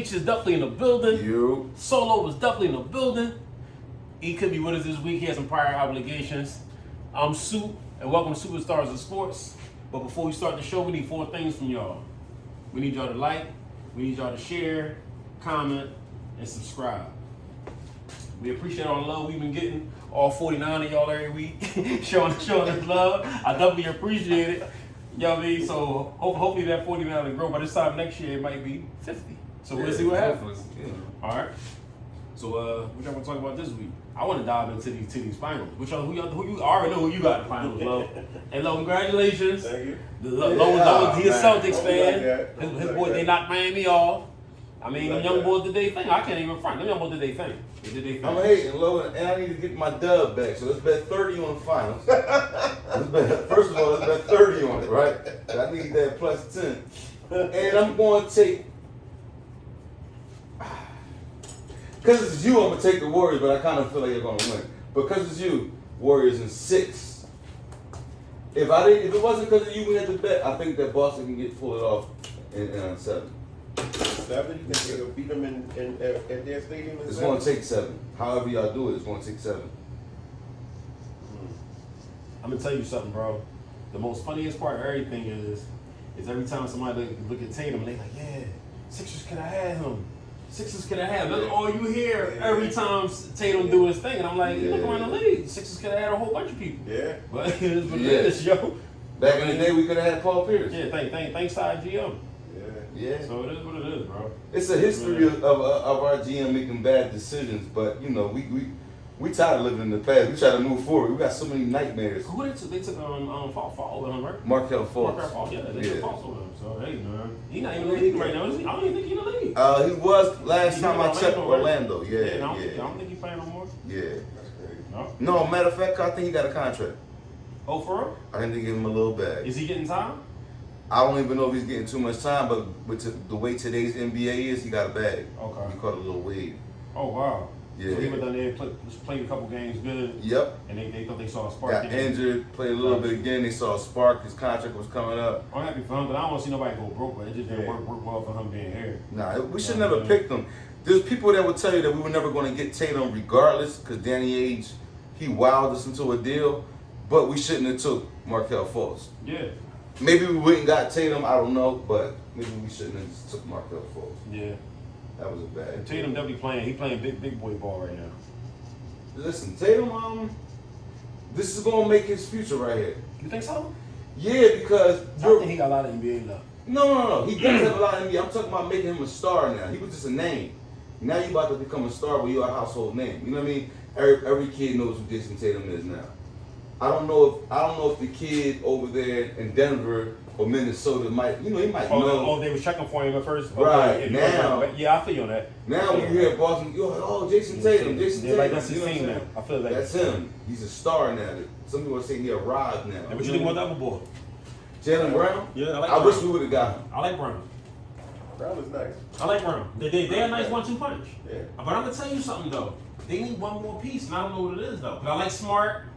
H is definitely in the building. You. Solo was definitely in the building. He could be with us this week. He has some prior obligations. I'm Soup, and welcome to Superstars of Sports. But before we start the show, we need 4 things from y'all. We need y'all to like, we need y'all to share, comment, and subscribe. We appreciate all the love we've been getting. All 49 of y'all every week showing us love. I definitely appreciate it. You know what I mean? So hopefully that 49 will grow. By this time next year, it might be 50. So we'll see what happens. Yeah. All right. So what y'all want to talk about this week? I want to dive into these finals. Who you I already know who you got in the finals, Lo. And Lo, congratulations. Thank you. Lo, he's a Celtics fan. Like His boy, they knocked Miami off. I mean, them young boys did they thing. I can't even front. Them young boys did they thing. They did they thing. I'm hating, Lo, and I need to get my dub back. So let's bet 30 on the finals. First of all, let's bet 30 on it, right? I need that plus 10. And I'm going to take, because it's you, I'm going to take the Warriors, but I kind of feel like you're going to win. Because it's you, Warriors in 6. If it wasn't because of you, we had to bet. I think that Boston can pull it off in 7. 7? You think they'll beat them at their stadium? It's going to take 7. However y'all do it, it's going to take 7. I'm gonna tell you something, bro. The most funniest part of everything is every time somebody look at Tatum, they like, yeah, Sixers could have had him. Sixers could have had him. That's all you hear every time Tatum do his thing, and I'm like, you look around the league, Sixers could have had a whole bunch of people. Yeah. But it is what it is, yo. Back in the day, we could have had Paul Pierce. Yeah, thanks to our GM. Yeah. So it is what it is, bro. It's a history of our GM making bad decisions, but you know we tired of living in the past. We try to move forward. We got so many nightmares. Who they took Fall with him, right? Markelle Fultz. Markelle Fultz, yeah, they took Fultz with him. So hey, man, he not even in the league right now. Is he? I don't even think he's in the league. He was last time I checked Orlando, right? Orlando. Yeah, I don't think he's playing no more. Yeah. That's crazy. No. No, matter of fact, I think he got a contract. Oh, for real? I think they give him a little bag. Is he getting time? I don't even know if he's getting too much time, but with the way today's NBA is, he got a bag. Okay. He caught a little wave. Oh, wow. Yeah. So he went down there, played a couple games good. Yep. And they thought they saw a spark. Got injured, played a little bit again. They saw a spark. His contract was coming up. I'm happy for him, but I don't want to see nobody go broke. But it just didn't work well for him being here. Nah, we should never pick them. There's people that would tell you that we were never going to get Tatum regardless, because Danny Ainge, he wowed us into a deal, but we shouldn't have took Markelle Fultz. Yeah. Maybe we wouldn't got Tatum, I don't know, but maybe we shouldn't have took Markelle Fultz. Yeah. That was a bad. Tatum definitely playing. He playing big boy ball right now. Listen, Tatum, this is gonna make his future right here. You think so? Yeah, because I think he got a lot of NBA love. No. He does have a lot of NBA. I'm talking about making him a star now. He was just a name. Now you about to become a star where you're a household name. You know what I mean? Every kid knows who Jason Tatum is now. I don't know if the kid over there in Denver or Minnesota might know. Oh, they was checking for him at first. Right, Okay, now. Yeah, I feel you on that. Now when you hear Boston, Jason Tatum. Yeah, like that's his team now. I feel like that's him. He's a star now. Some people say he arrived now. And what you think about the other boy? Jaylen Brown? Yeah, I like I Brown. wish we would have got him. I like Brown. Brown is nice. I like Brown. They're a nice 1-2 punch. Yeah. But I'm gonna tell you something though. They need one more piece, and I don't know what it is though. But I like Smart.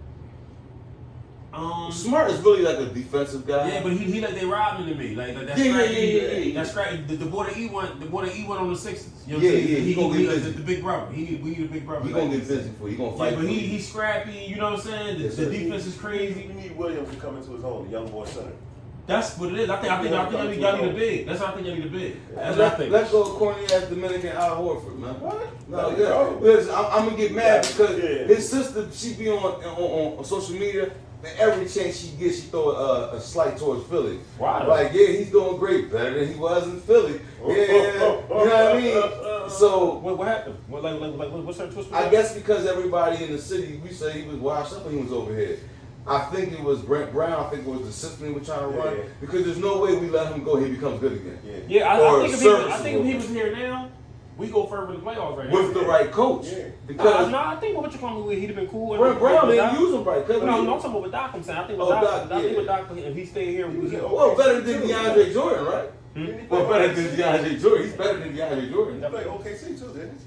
Smart is really like a defensive guy. Yeah, but he like they robbed him to me. Like that's Yeah. That's right. The boy that E1 on the Sixers. You know Yeah, what I'm saying? he gonna get busy. The big brother. We need a big brother. He gonna get busy for you. He gonna fight. Yeah, but for you. he's scrappy. You know what I'm saying? The defense is crazy. We need Williams to come into his own, the young boy center. That's what it is. I think y'all need a big. That's what I think y'all need a big. That's what I think. Let's go corny ass Dominican Al Horford, man. What? No, No. listen, I'm gonna get mad because Yeah. his sister, she be on social media, and every chance she gets, she throw a slight towards Philly. Wow. Like, yeah, he's doing great, better than he was in Philly. Yeah, you know what I mean? So what happened? What's her twist? I guess because everybody in the city, we say he was washed up when he was over here. I think it was Brent Brown. I think it was the system he was trying to run. Yeah. Because there's no way we let him go. He becomes good again. Yeah, Or I think if he was here now, we go further in the playoffs right now. With the right coach. Yeah. Because I think what you're calling me, he'd have been cool. Brent Brown with didn't Doc. use him right. No, I'm talking about with Doc. I'm saying I think with Doc, if he stayed here, we was here. Well, better than DeAndre Jordan, right? Hmm? Well, better than DeAndre Jordan. He's better than DeAndre Jordan. He played OKC too, didn't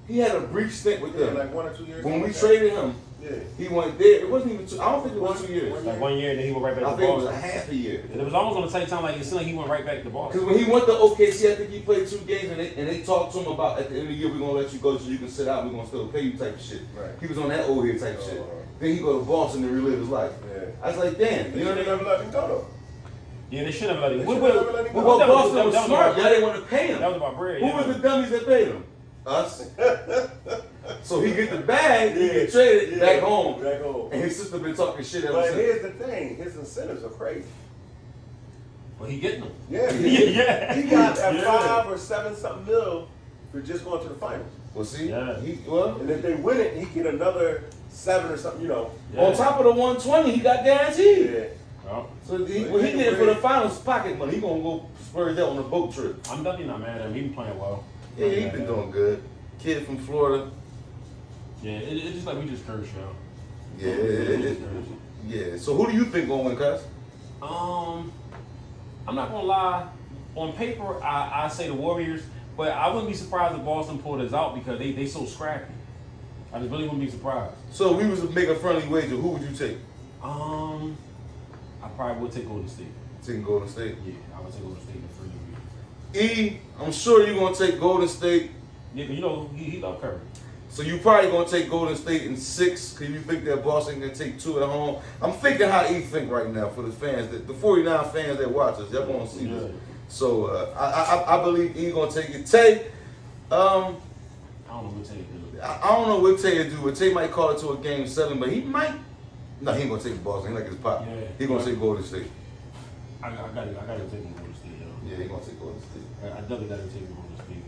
He had a brief stint with he? Yeah, them. like 1 or 2 years. When we traded him, Yeah. He went there. It wasn't even 2. I don't think it was 2 years. Like 1 year, and then he went right back I to think it was Boston. a half a year. It was almost on the same time, like it seemed like he went right back to Boston. Because when he went to OKC, I think he played 2 games, and they talked to him about at the end of the year we're gonna let you go so you can sit out. We're gonna still pay you type of shit. Right. He was on that old head type shit. Then he go to Boston and relive his life. Yeah. I was like, damn, They you know should what I have mean? never let him go though. Yeah, they should have let him. They What- should what- have never let him Well, go. Boston was that was smart. about- Yeah, they want to pay him. That was about bread. Who yeah. was the dummies that paid him? Us. So he get the bag, he Yeah. get traded Yeah. back home, Back home. and his sister been talking shit ever But since. here's the thing, his incentives are crazy. Well, he getting them. Yeah, Yeah. He got at Yeah. 5 or 7 something mil for just going to the finals. Well, see, Yeah. well, And if they win it, he get another 7 or something, you know. Yeah. on top of the 120, he got guaranteed. Yeah. Well, So when he did it for the finals pocket money, he gonna go splurge that on a boat trip. I'm definitely not mad at him. He been playing well. Yeah, he been doing good. Kid from Florida. Yeah, it's just like we just cursed, yo. Yeah, We just yeah. So who do you think gonna win, cuz? I'm not gonna lie. On paper, I say the Warriors, but I wouldn't be surprised if Boston pulled this out because they so scrappy. I just really wouldn't be surprised. So if we was to make a friendly wager, who would you take? I probably would take Golden State. Taking Golden State. Yeah, I would take Golden State in the free. E, I'm sure you're gonna take Golden State. Yeah, 'cause you know he love Curry. So you probably gonna take Golden State in 6 because you think that Boston can take 2 at home. I'm thinking how E think right now for the fans, the 49 fans that watch us. Y'all gonna see this. Yeah. So I believe E gonna take it. Tay, I don't know what to take. I don't know what Tay will do, but Tay might call it to a game 7, but he might. No, he ain't gonna take Boston. He like his pop. Yeah. He gonna take Golden State. I gotta take him Golden State, yo. Yeah, he gonna take Golden State. I definitely gotta take him Golden State.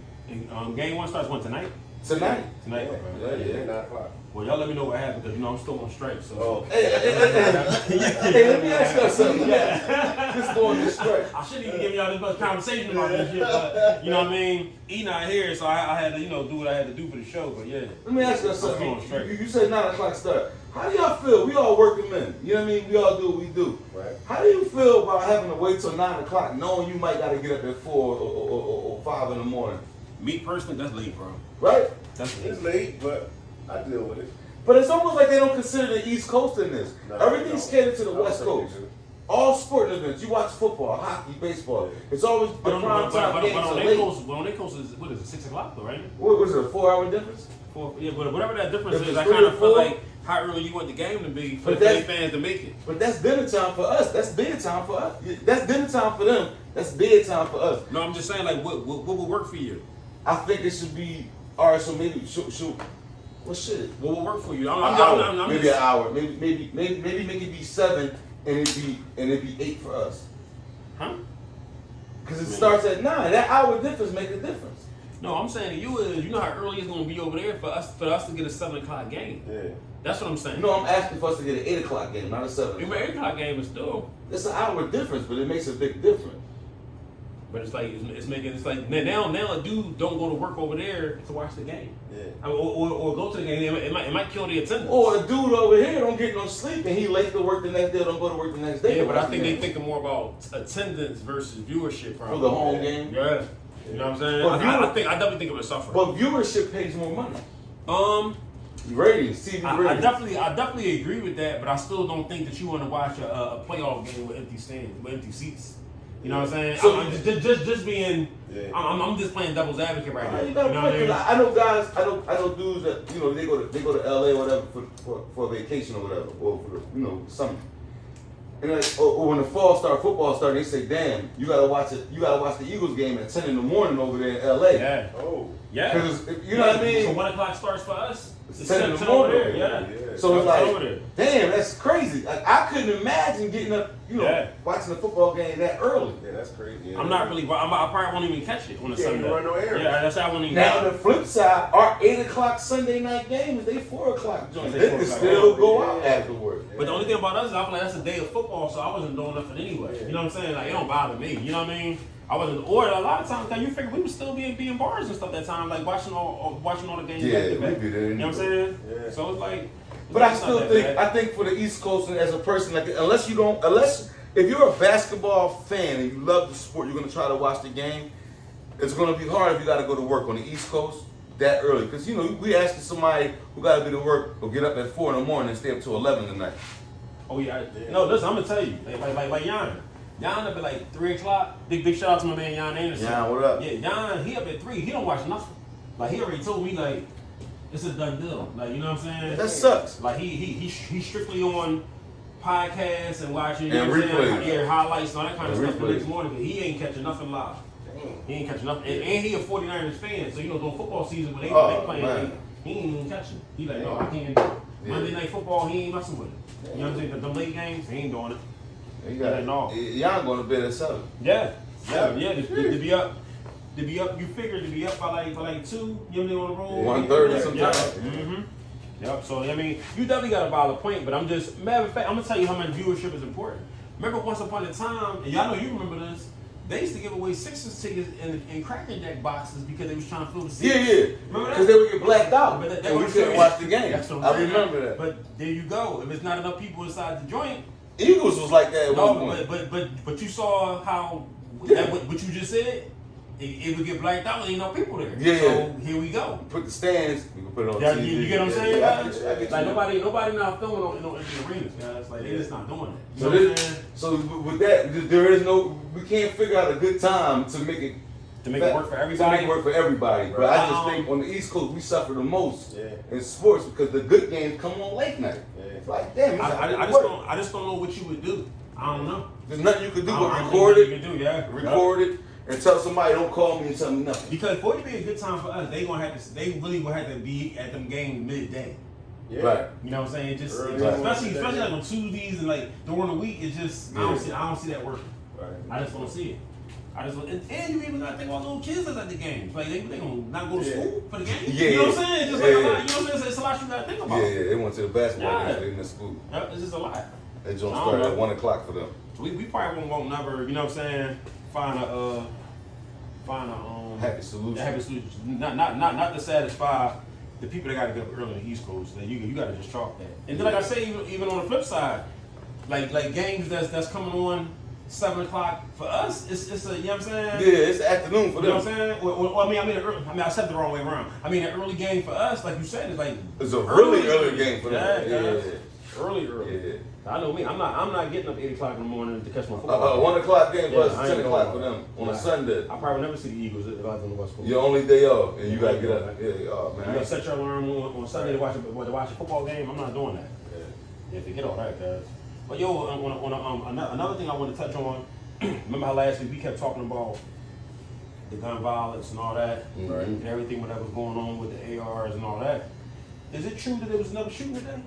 And game 1 starts when tonight? Tonight. Tonight. Okay. Yeah. 9 o'clock. Well, y'all let me know what happened because you know I'm still on strike. So. Oh. Hey, let me ask you something. Just going this straight. I shouldn't even give y'all this much conversation about this shit, but you know what I mean? E not here, so I had to, you know, do what I had to do for the show. But yeah. Let me ask you I'm still on something. strike. You said 9 o'clock start. How do y'all feel? We all working men. You know what I mean? We all do what we do. Right. How do you feel about having to wait till 9 o'clock, knowing you might got to get up at 4 or 5 in the morning? Me personally, that's late, bro. Right? That's late. It's late, but I deal with it. But it's almost like they don't consider the East Coast in this. No, Everything's they don't. catered to the I don't West think they Coast. do. All sporting events. You watch football, hockey, baseball. It's always the But on, prime time games on are their late. coast, on their coast is what is it? 6 o'clock though, right? What was it, a 4-hour difference? Yeah, but whatever that difference If is, it's I 3 kind or of feel 4, like how early you want the game to be for But the that's- fans to make it. But that's dinner time for us. That's bedtime for us. That's dinner time for them. That's bedtime for us. No, I'm just saying, like, what would work for you? I think it should be all right. So maybe shoot. Well, shit. What would work for you? I'm maybe just, an hour. Maybe make it be 7 and it be 8 for us. Huh? Because it starts at 9. That hour difference make a difference. No, I'm saying to you is, you know how early it's gonna be over there for us to get a 7 o'clock game. Yeah. That's what I'm saying. No, I'm asking for us to get an 8 o'clock game, not a 7. Your 8 o'clock game is still, It's an hour difference, but it makes a big difference. but it's like it's like now a dude don't go to work over there to watch the game. Yeah. Or go to the game. It might kill the attendance. Or a dude over here don't get no sleep and he late to work the next day, don't go to work the next day. Yeah, to but I watch think the they game. thinking more about attendance versus viewership. Probably. For the home game. Yeah. You know what I'm saying? But I definitely think it would suffer. But viewership pays more money. Ratings, TV I ratings. definitely agree with that, but I still don't think that you want to watch a playoff game with empty stands, with empty seats. You know what I'm saying? So- I'm just being. Yeah. I'm just playing devil's advocate right now. You You gotta know play, what I 'cause mean? I know guys, I know dudes that, you know, they go to LA or whatever for a vacation or whatever, or for the, you know, summer. And like, or when the football start, they say, damn, you gotta watch the Eagles game at 10 in the morning over there in LA. Yeah. Oh. Yeah. 'Cause you know what I mean? So 1 o'clock starts for us. It's 10 in the 10 over morning. there. Yeah. Yeah. So it's Over like, there. damn, that's crazy. Like, I couldn't imagine getting up, you know, Yeah. watching the football game that early. Yeah, that's crazy. Yeah. I'm not really. I probably won't even catch it on a Yeah, you Sunday. run no errands. Yeah, that's how I won't even. Now, catch on it. the flip side, our 8 o'clock Sunday night games, they 4 o'clock joints. They They 4 can o'clock. still go out Yeah. afterwards. But the only thing about us is I feel like that's a day of football, so I wasn't doing nothing anyway. You know what I'm saying? Like it don't bother me. You know what I mean? I wasn't. Or a lot of times, you figure we would still be in bars and stuff that time, like watching all the games. Yeah, back to back. we be there You know what I'm saying? Yeah. So it's like. But I it's not still that think, bad. I think for the East Coast and as a person, like if you're a basketball fan and you love the sport, you're gonna try to watch the game. It's gonna be hard if you got to go to work on the East Coast. that early? Because you know we asking somebody who got to be to work or get up at 4 in the morning and stay up till 11 at night. Oh yeah. No, listen, I'm gonna tell you, like Jan. Jan up at like 3 o'clock. Big shout out to my man Jan Anderson. Jan, what up? Yeah, Jan, he up at 3. He don't watch nothing. Like he already told me like it's a done deal. Like you know what I'm saying? That sucks. Like he's strictly on podcasts and watching you And know what I'm replays. saying? Yeah, highlights and all that kind of And stuff the replays. next morning. But he ain't catching nothing live. He ain't catching nothing. And he a 49ers fan, so you know during football season when they playing, man. he ain't even catching. He like, no, I can't do it. Yeah. Monday Night Football, he ain't messing with it. You know what I'm saying? The late games, he ain't doing it. Y'all going to bed at 7. Yeah. To be up. You figure to be up by like 2. You know what I mean, on the road. 1:30 sometimes. Yeah. Mm-hmm. Yep. So I mean, you definitely got a valid point, but matter of fact, I'm gonna tell you how much viewership is important. Remember, once upon a time, and y'all know you remember this. They used to give away Sixers tickets in Cracker Jack boxes because they was trying to fill the seats. Yeah. Because they would get blacked out. But And we couldn't watch the game. That's what I I'm saying. remember that. But there you go. If it's not enough people inside the joint, Eagles was like that at one point. but you saw how what you just said. It would get blacked out. Ain't no people there. Yeah. So here we go. Put the stands. We can put it on Yeah, TV. you get what I'm saying? Yeah, I get you. Like nobody now filming in the arenas, guys. Like they just not doing it. You So, know what I'm saying? so with that, there is no. We can't figure out a good time to make it. To make it work for To everybody. make it work for everybody. But I just think on the East Coast we suffer the most in sports because the good games come on late night. It's like damn. I just don't know what you would do. I don't know. There's nothing you can do I but don't record think it. you can do, yeah. Record it and tell somebody don't call me and tell me nothing. Because for it to be a good time for us, they really gonna have to be at them games midday. Yeah. Right. You know what I'm saying? Early Especially morning. like on Tuesdays and like during the week, it's just I don't see that working. Right. I just don't see it. And you even gotta think about little kids that's at the games. Like they gonna not go to school for the game. Yeah, You know what I'm saying? Just like a lot, you know what I'm saying? It's a lot you gotta think about. Yeah, they went to the basketball Yeah. game. They missed school. Yep, it's just a lot. They don't I don't start know. at 1 o'clock for them. We probably won't never, you know what I'm saying, find a Happy solution. happy solution. Not to satisfy the people that gotta get up early on the East Coast. Like you gotta just chalk that. And then like I say, even on the flip side, like games that's coming on 7 o'clock for us, it's a you know what I'm saying? Yeah, it's afternoon for You know them. what I'm saying? Well, I said it the wrong way around. I mean, an early game for us, like you said, is like It's a really early game for them. Yeah. Early. Yeah. I know me. I'm not getting up 8 o'clock in the morning to catch my football. 1 o'clock game Yeah, plus I ain't 10 o'clock for going. them on a Sunday. I probably never see the Eagles if I was on the West Coast. Your only day off, and you gotta get up. Yeah, oh You man. gotta set your alarm on Sunday to watch a football game. I'm not doing that. Yeah, forget all that, guys. But yo, another thing I want to touch on. Remember how last week we kept talking about the gun violence and all that, Right. and everything that was going on with the ARs and all that. Is it true that there was another shooting today?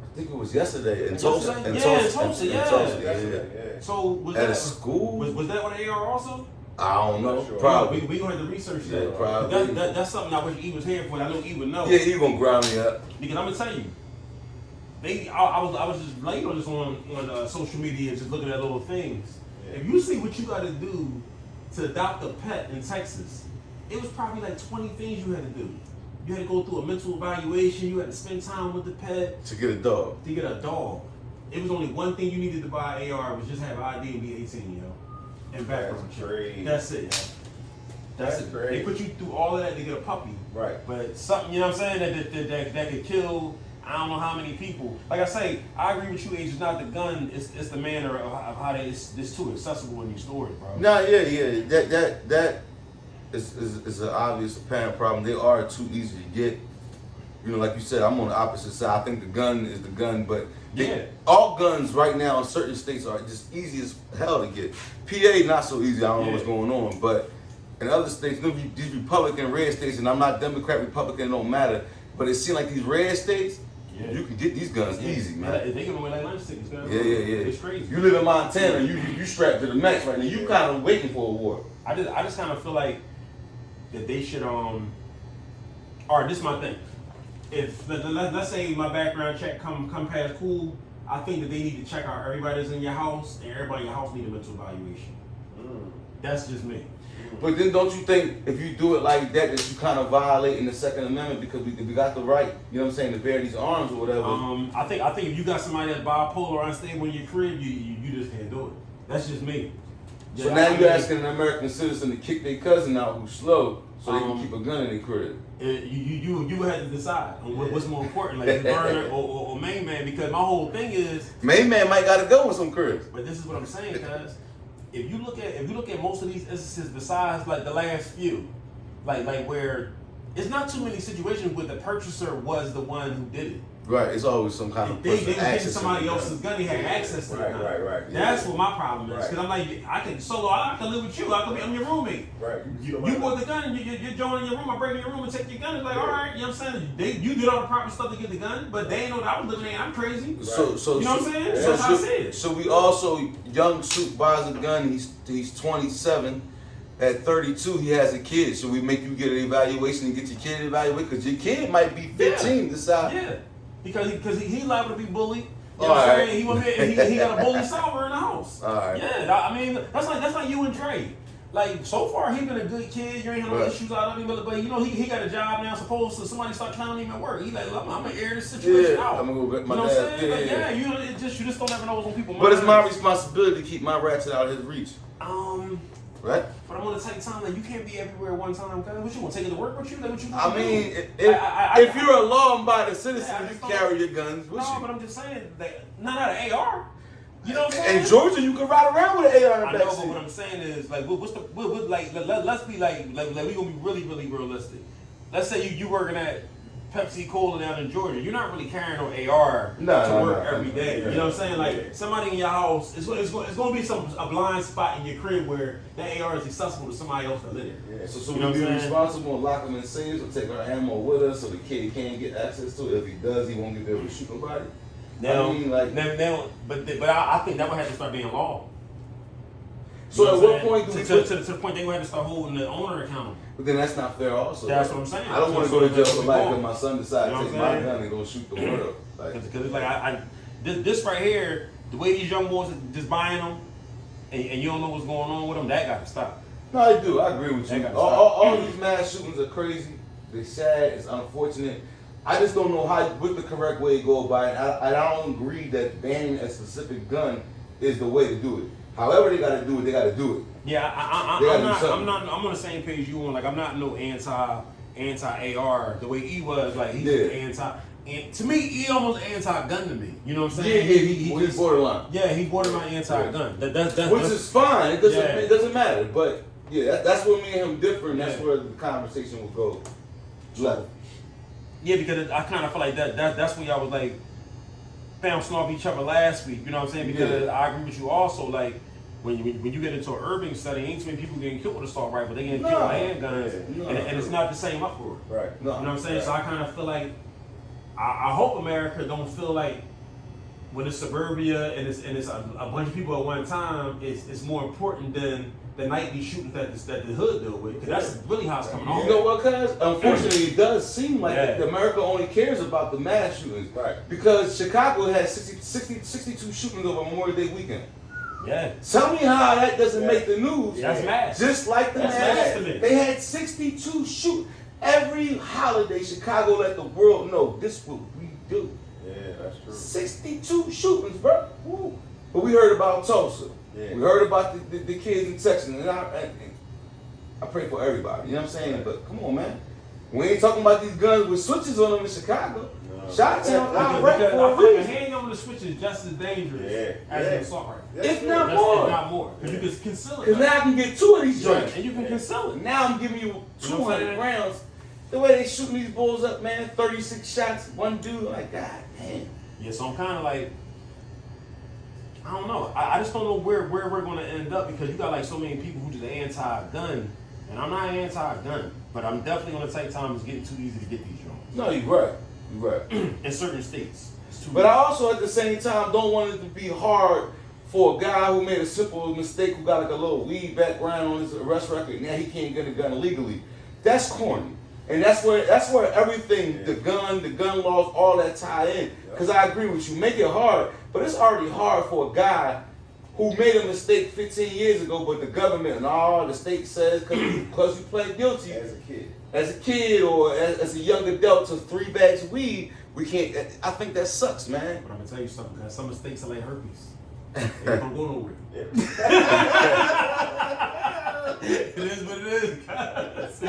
I think it was yesterday in Tulsa. Yesterday? Yeah, in Tulsa, yeah. Yeah. So was At that a school? Was that with an AR also? I don't know. Sure. Probably. We gonna have to research that. Yeah, probably. That's something I wish E was here for. I know E would know. Yeah, you gonna grind me up. Because I'm gonna tell you, I was just late on this on social media, just looking at little things. Yeah. If you see what you got to do to adopt a pet in Texas, it was probably like 20 things you had to do. You had to go through a mental evaluation. You had to spend time with the pet To get a dog. to get a dog. It was only one thing you needed to buy an AR was just have ID and be 18, yo, and background That's check. crazy. That's it, yo. That's it. Crazy. They put you through all of that to get a puppy. Right. But something, you know what I'm saying, that could kill I don't know how many people. Like I say, I agree with you, Age. It's not the gun, it's the manner of how it's too accessible in these stores, bro. Nah, yeah. That is an obvious apparent problem. They are too easy to get. You know, like you said, I'm on the opposite side. I think the gun is the gun, but all guns right now in certain states are just easy as hell to get. PA not so easy. I don't know what's going on, but in other states, these Republican red states, and I'm not Democrat, Republican, it don't matter. But it seems like these red states, you can get these guns easy, man. They give away like lunch tickets, man. Yeah. It's crazy. You live in Montana, you strapped to the max right now. You kind of waiting for a war. I just kind of feel like that they should all right, this is my thing. If let's say my background check come past cool, I think that they need to check out everybody that's in your house, and everybody in your house need a mental evaluation. That's just me. But then don't you think if you do it like that you kind of violating the Second Amendment because we got the right, you know what I'm saying, to bear these arms or whatever? I think if you got somebody that's bipolar or unstable in your crib, you just can't do it. That's just me. So now you're asking an American citizen to kick their cousin out who's slow so they can keep a gun in their crib. You had to decide on what's more important, like burner or main man, because my whole thing is Main man might gotta go with some cribs. But this is what I'm saying, cuz if you look at most of these instances, besides like the last few, like where it's not too many situations where the purchaser was the one who did it. Right, it's always some kind of They was getting somebody else's gun. He had access to the gun. Right. That's what my problem is. Because I'm like, I can live with you. I'm your roommate. Right. You bought the gun and you're joining your room. I break in your room and take your gun. It's like, all right, you know what I'm saying? You did all the proper stuff to get the gun, but they ain't know that I was living there. I'm crazy. Right. You know what I'm saying? That's how I see it. So we also, young Soup buys a gun. He's 27. At 32, he has a kid. So we make you get an evaluation and get your kid evaluated because your kid might be 15. Decide. Yeah. Because he liable to be bullied. You know what I'm saying? He got a bully solver in the house. All right. Yeah, I mean that's like you and Dre. Like so far he been a good kid. You ain't had no issues out of him, but you know he got a job now. Supposed to somebody start clowning him at work. He like, I'm gonna air this situation out. I'm gonna go get my dad. You know what I'm saying? Yeah. You just don't ever know what's on people's minds. But it's my responsibility to keep my ratchet out of his reach. Right? But I'm gonna take time. Like you can't be everywhere at one time. Cause what you want to take it to work with you? Like what you? I mean, if you're a law-abiding citizen, you carry your guns with you. No, but I'm just saying that not an AR. You know what I'm saying? In Georgia, you can ride around with an AR in I the know, backseat. but what I'm saying is like, let's be like we gonna be really realistic. Let's say you working at Pepsi Cola down in Georgia. You're not really carrying no AR to work every day. You know what I'm saying? Like somebody in your house, it's gonna be a blind spot in your crib where that AR is accessible to somebody else that live there. Yeah. So we be responsible and lock them in safes or take our ammo with us so the kid can't get access to it. If he does, he won't be able to shoot nobody. Now, I mean, like, but I think that would have to start being law. So at what point do we to the point they would have to start holding the owner accountable? But then that's not fair also. That's what I'm saying. I don't want to go to jail for life if my son decides to take my gun and go shoot the world. Because it's like this right here, the way these young boys are just buying them, and you don't know what's going on with them, that got to stop. No, I do. I agree with you. All these mass shootings are crazy. They're sad. It's unfortunate. I just don't know what the correct way to go about it. I don't agree that banning a specific gun is the way to do it. However they got to do it, they got to do it. Yeah, I'm on the same page you on. Like I'm not no anti AR the way he was. Like he's anti. And to me, he almost anti-gun to me. You know what I'm saying? Yeah, he's borderline. Yeah, he's borderline anti-gun. Which is fine. It doesn't matter. But yeah, that's where me and him differ. And that's where the conversation will go. Left. Yeah, because I kind of feel like that's where y'all was like bouncing off each other last week. You know what I'm saying? Because I agree with you also. Like when you get into an urban setting, ain't too many people getting killed with assault rifle. They getting killed with handguns, and it's not the same uproar. Right. No, you know what I'm saying? Right. So I kind of feel like I hope America don't feel like when it's suburbia and it's a bunch of people at one time, it's more important than the nightly shootings that the hood deal with. Because that's really how it's coming on. You know what, cuz? Unfortunately, it does seem like America only cares about the mass shootings. Right. Because Chicago had 62 shootings over Memorial Day weekend. Yeah. Tell me how that doesn't make the news. That's mass. Just like the mass. They had 62 shootings. Every holiday, Chicago let the world know this is what we do. Yeah, that's true. 62 shootings, bro. Woo. But we heard about Tulsa. Yeah. We heard about the kids in Texas. And I pray for everybody. You know what I'm saying? But come on, man. We ain't talking about these guns with switches on them in Chicago. No. Shot-town, I read for a reason. Hanging on the switch is just as dangerous as an assault rifle. If not more. If not more. Because you can conceal it. Because now I can get 2 of these joints. And you can conceal it. Now I'm giving you 200 rounds. The way they shooting these bulls up, man, 36 shots, one dude, like, God damn. Yeah, so I'm kind of like, I don't know. I just don't know where we're going to end up because you got like so many people who just anti-gun. And I'm not anti-gun, but I'm definitely going to take time. It's getting too easy to get these drones. No, you're right. You're right. In certain states. But I also, at the same time, don't want it to be hard for a guy who made a simple mistake, who got like a little weed background on his arrest record, now he can't get a gun legally. That's corny. And that's where everything, the gun laws, all that tie in. Because I agree with you, make it hard, but it's already hard for a guy who made a mistake 15 years ago, but the government and all the state says because you pled guilty as a kid or as a young adult to 3 bags of weed, we can't. I think that sucks, man. But I'm gonna tell you something. Some mistakes are like herpes. Ain't gonna go nowhere. It is what it is, guys.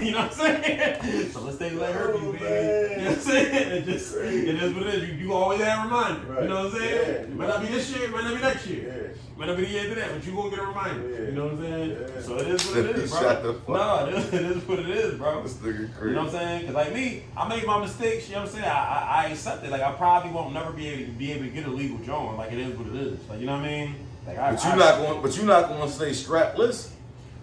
You know what I'm saying? So let's stay like herpes, baby. You know what I'm saying? It is what it is. You always have a reminder. Right. You know what I'm saying? Yeah. It might not be this year, it might not be next year. Yeah. It might not be the year after that, but you gonna get a reminder. Yeah. You know what I'm saying? Yeah. So it is what it is, bro. Shut the fuck No, it is what it is, bro. This nigga crazy. You know what I'm saying? Cause like me, I made my mistakes. You know what I'm saying? I accept it. Like I probably won't never be able to get a legal joint. Like it is what it is. Like you know what I mean? Like But you're not going to stay strapless.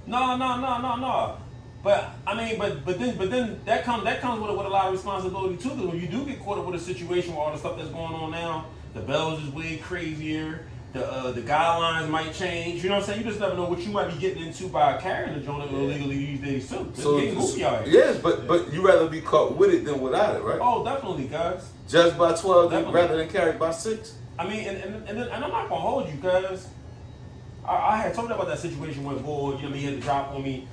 No. But I mean, but then that comes with a lot of responsibility too. Because when you do get caught up with a situation with all the stuff that's going on now, the bells is way crazier. The guidelines might change. You know what I'm saying? You just never know what you might be getting into by carrying the joint illegally these days too. It's getting goofy out here. Yes, but you rather be caught with it than without it, right? Oh, definitely, guys. Judged by 12 Definitely. rather than carried by 6. I mean, and I'm not gonna hold you, guys. I had told you about that situation where boy, you know, he had to drop on me.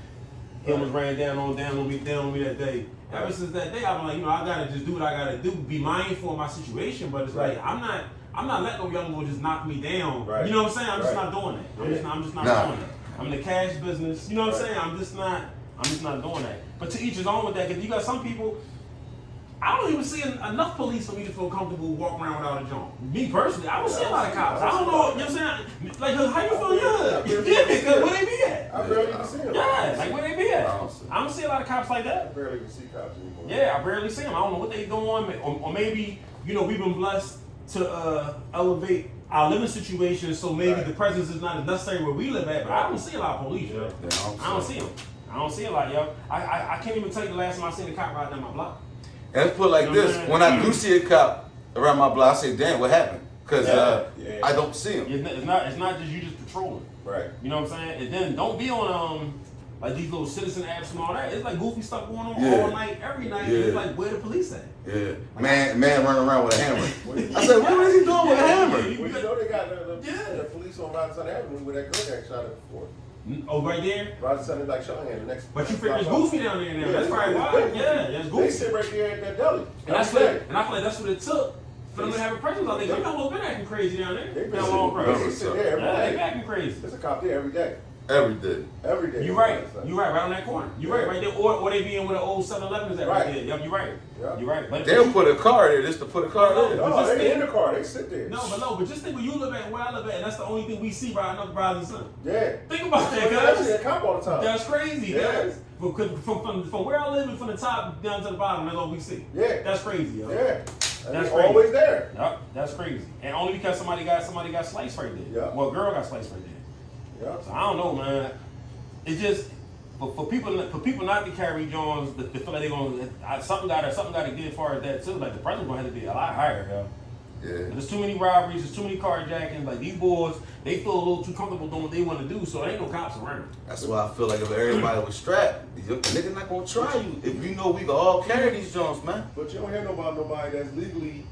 He almost ran down on me that day. Ever since that day, I'm like, you know, I gotta just do what I gotta do, be mindful of my situation. But it's like I'm not letting no young boy just knock me down. Right. You know what I'm saying? I'm just not doing that. I'm just not doing that. I'm in the cash business. You know what I'm saying? I'm just not doing that. But to each his own with that, because you got some people. I don't even see enough police for me to feel comfortable walking around without a joint. Me personally, I don't see a lot of cops. I don't know, you know what I'm saying? Like, how you feel? Yeah, because where they be at? I barely even see them. Yeah, like where they be at? I don't see a lot of cops like I that. barely even see cops anymore. Yeah, I barely see them. I don't know what they doing, or maybe, you know, we've been blessed to elevate our living situation, so maybe the presence is not as necessary where we live at, but I don't see a lot of police, yo. I don't see them. I don't see a lot, yo. I can't even tell you the last time I seen a cop riding down my block. And let's put it like You know this. what I mean? When I do see a cop around my block, I say, damn, what happened? Because I don't see him. It's not just you just patrolling. Right. You know what I'm saying? And then don't be on like these little citizen apps and all that. It's like goofy stuff going on all night, every night. Yeah. And it's like, where the police at? Yeah. Man running around with a hammer. I said, what is he doing with a hammer? Well, you know they got the police on Robinson Avenue where that girl got shot at before. Oh, right there? Robinson is like Shawhan, the next. But you figure it's goofy down there now. Yeah, That's probably why. Yeah, it's goofy. They sit right there at that deli. And I feel like that's what it took for them to have a presence out there. They been acting crazy down there. They Been long they sit there every Yeah, they day. been acting crazy. There's a cop there every day. Every day. Every day. You right. Right on that corner. You right there. Or they be in where the old 7-Eleven is at right there. Yep, you right. Yeah. You right. But They'll put a car there just to put a car there. No, they ain't in the car. They sit there. But just think where you live at and where I live at, and that's the only thing we see right now, brothers and sons. Yeah. Think about that, I see guys. a cop all the time. That's crazy, Yeah. guys. From where I live and from the top down to the bottom, that's all we see. Yeah. That's crazy, yo. Yeah. And That's it's crazy. always there. Yep, that's crazy. And only because somebody got sliced right there. Yeah. Well, a girl got sliced right there. Yeah. So I don't know, man. It's just for people not to carry Jones, they feel like they're gonna something got to get as far as that too. Like the president gonna have to be a lot higher, yo. Yeah. There's too many robberies, there's too many carjackings. Like these boys, they feel a little too comfortable doing what they want to do, so there ain't no cops around. That's why I feel like if everybody was strapped, the nigga not gonna try you. If you know we can all carry these joints, man. But you don't hear about nobody that's legally,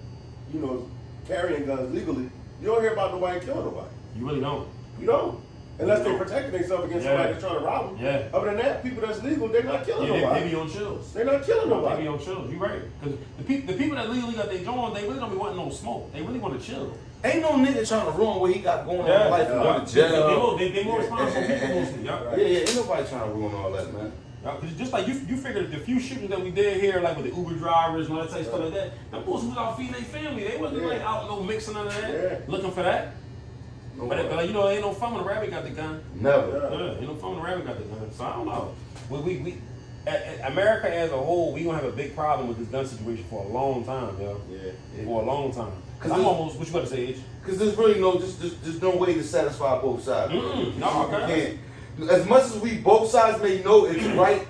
you know, carrying guns legally. You don't hear about nobody killing nobody. You really don't. You don't. Unless they're protecting themselves against somebody that's trying to rob them. Yeah. Other than that, people that's legal, they're not killing Yeah, nobody. they be on chills. They're not killing They nobody. be on chills. You right. Because the people that legally got their joint, they really don't be wanting no smoke. They really want to chill. Ain't no nigga trying to ruin what he got going on in life and yeah. go to jail. They more responsible people mostly. Yup. Yeah, ain't nobody trying to ruin all that, man. Cause just like you figured the few shootings that we did here, like with the Uber drivers and all that type of stuff like that, them boys was out feeding their family. They wasn't like out no mixing none of that, looking for that. But like, you know, ain't no fun when the rabbit got the gun. Never. Yeah, ain't no fun when the rabbit got the gun. So I don't know. America as a whole, we gonna have a big problem with this gun situation for a long time, yo. Yeah. For a long time. Cause I'm almost. What you about to say, H? Because there's really there's no way to satisfy both sides. No, you okay. can't. As much as we both sides may know it's right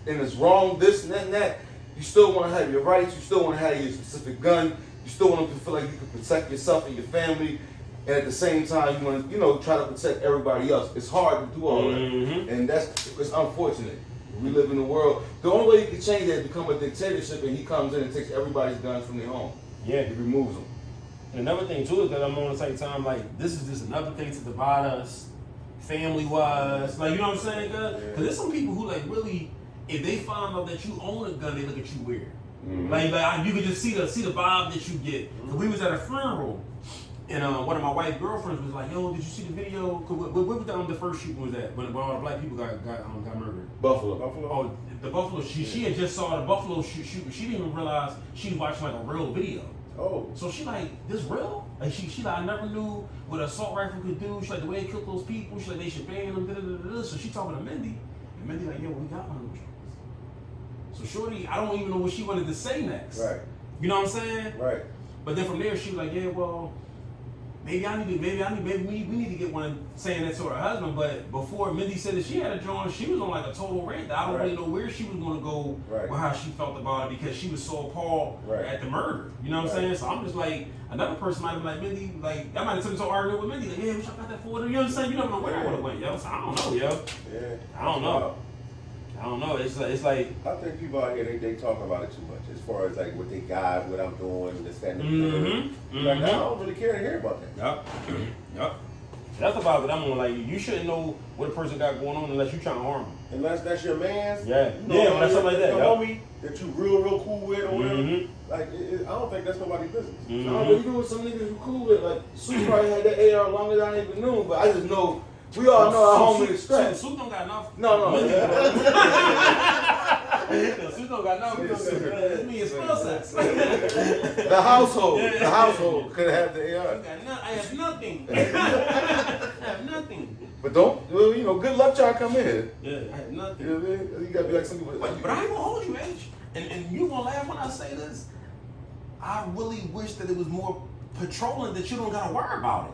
and it's wrong, this and that and that, you still want to have your rights. You still want to have your specific gun. You still want to feel like you can protect yourself and your family. And at the same time, you want to, try to protect everybody else. It's hard to do all that, and it's unfortunate. We live in a world. The only way you can change that is become a dictatorship, and he comes in and takes everybody's guns from their home. Yeah. He removes them. And another thing too is that I'm on the same time, like this is just another thing to divide us, family wise. Like you know what I'm saying, Because there's some people who like really, if they find out that you own a gun, they look at you weird. Like you could just see the vibe that you get. 'Cause we was at a funeral. And one of my wife's girlfriends was like, "Yo, did you see the video? What was the first shooting was that when all the black people got murdered? Buffalo. Oh, the Buffalo. She had just saw the Buffalo shoot. She didn't even realize she was watching like a real video. Oh. So she like, this real? Like she like, I never knew what an assault rifle could do. She like the way it killed those people. She like they should ban them. Da, da, da, da. So she talking to Mindy, and Mindy like, yo, we got one of those drones. So shorty, I don't even know what she wanted to say next. Right. You know what I'm saying? Right. But then from there, she was like, yeah, well, maybe we need to get one, saying that to her husband. But before Mindy said that she had a drone, she was on like a total rant. I don't really know where she was going to go with how she felt about it, because she was so appalled at the murder. You know what I'm saying? So I'm just like, another person might have been like, Mindy, like, I might have took it to an argument with Mindy, like, yeah, what y'all got that for? You know what I'm saying? You never know where I would have went, yo. So I don't know, yo. Yeah. I don't know. I don't know. It's like. I think people out here they talk about it too much as far as like what they got, what I'm doing, this, that, and the third. Like, I don't really care to hear about that. Yep. That's about it. I'm on, like, you shouldn't know what a person got going on unless you trying to harm them. Unless that's your man's. Yeah. You know, That's something like that. Your homie that you real cool with or whatever. Like, I don't think that's nobody's business. No, but even with some niggas you cool with, like Soup probably had that AR longer than I even knew, but I just know. We all know our homie is strapped. Soup don't got enough. No. Soup don't got enough. It's me and Spellsex. The household could have the AR. I have nothing. I have nothing. But don't, well, you know, good luck trying to come in. Yeah, I have nothing. You know what I mean? You gotta be like some people. But I ain't gonna hold you, H. And you gonna laugh when I say this. I really wish that it was more patrolling, that you don't gotta worry about it.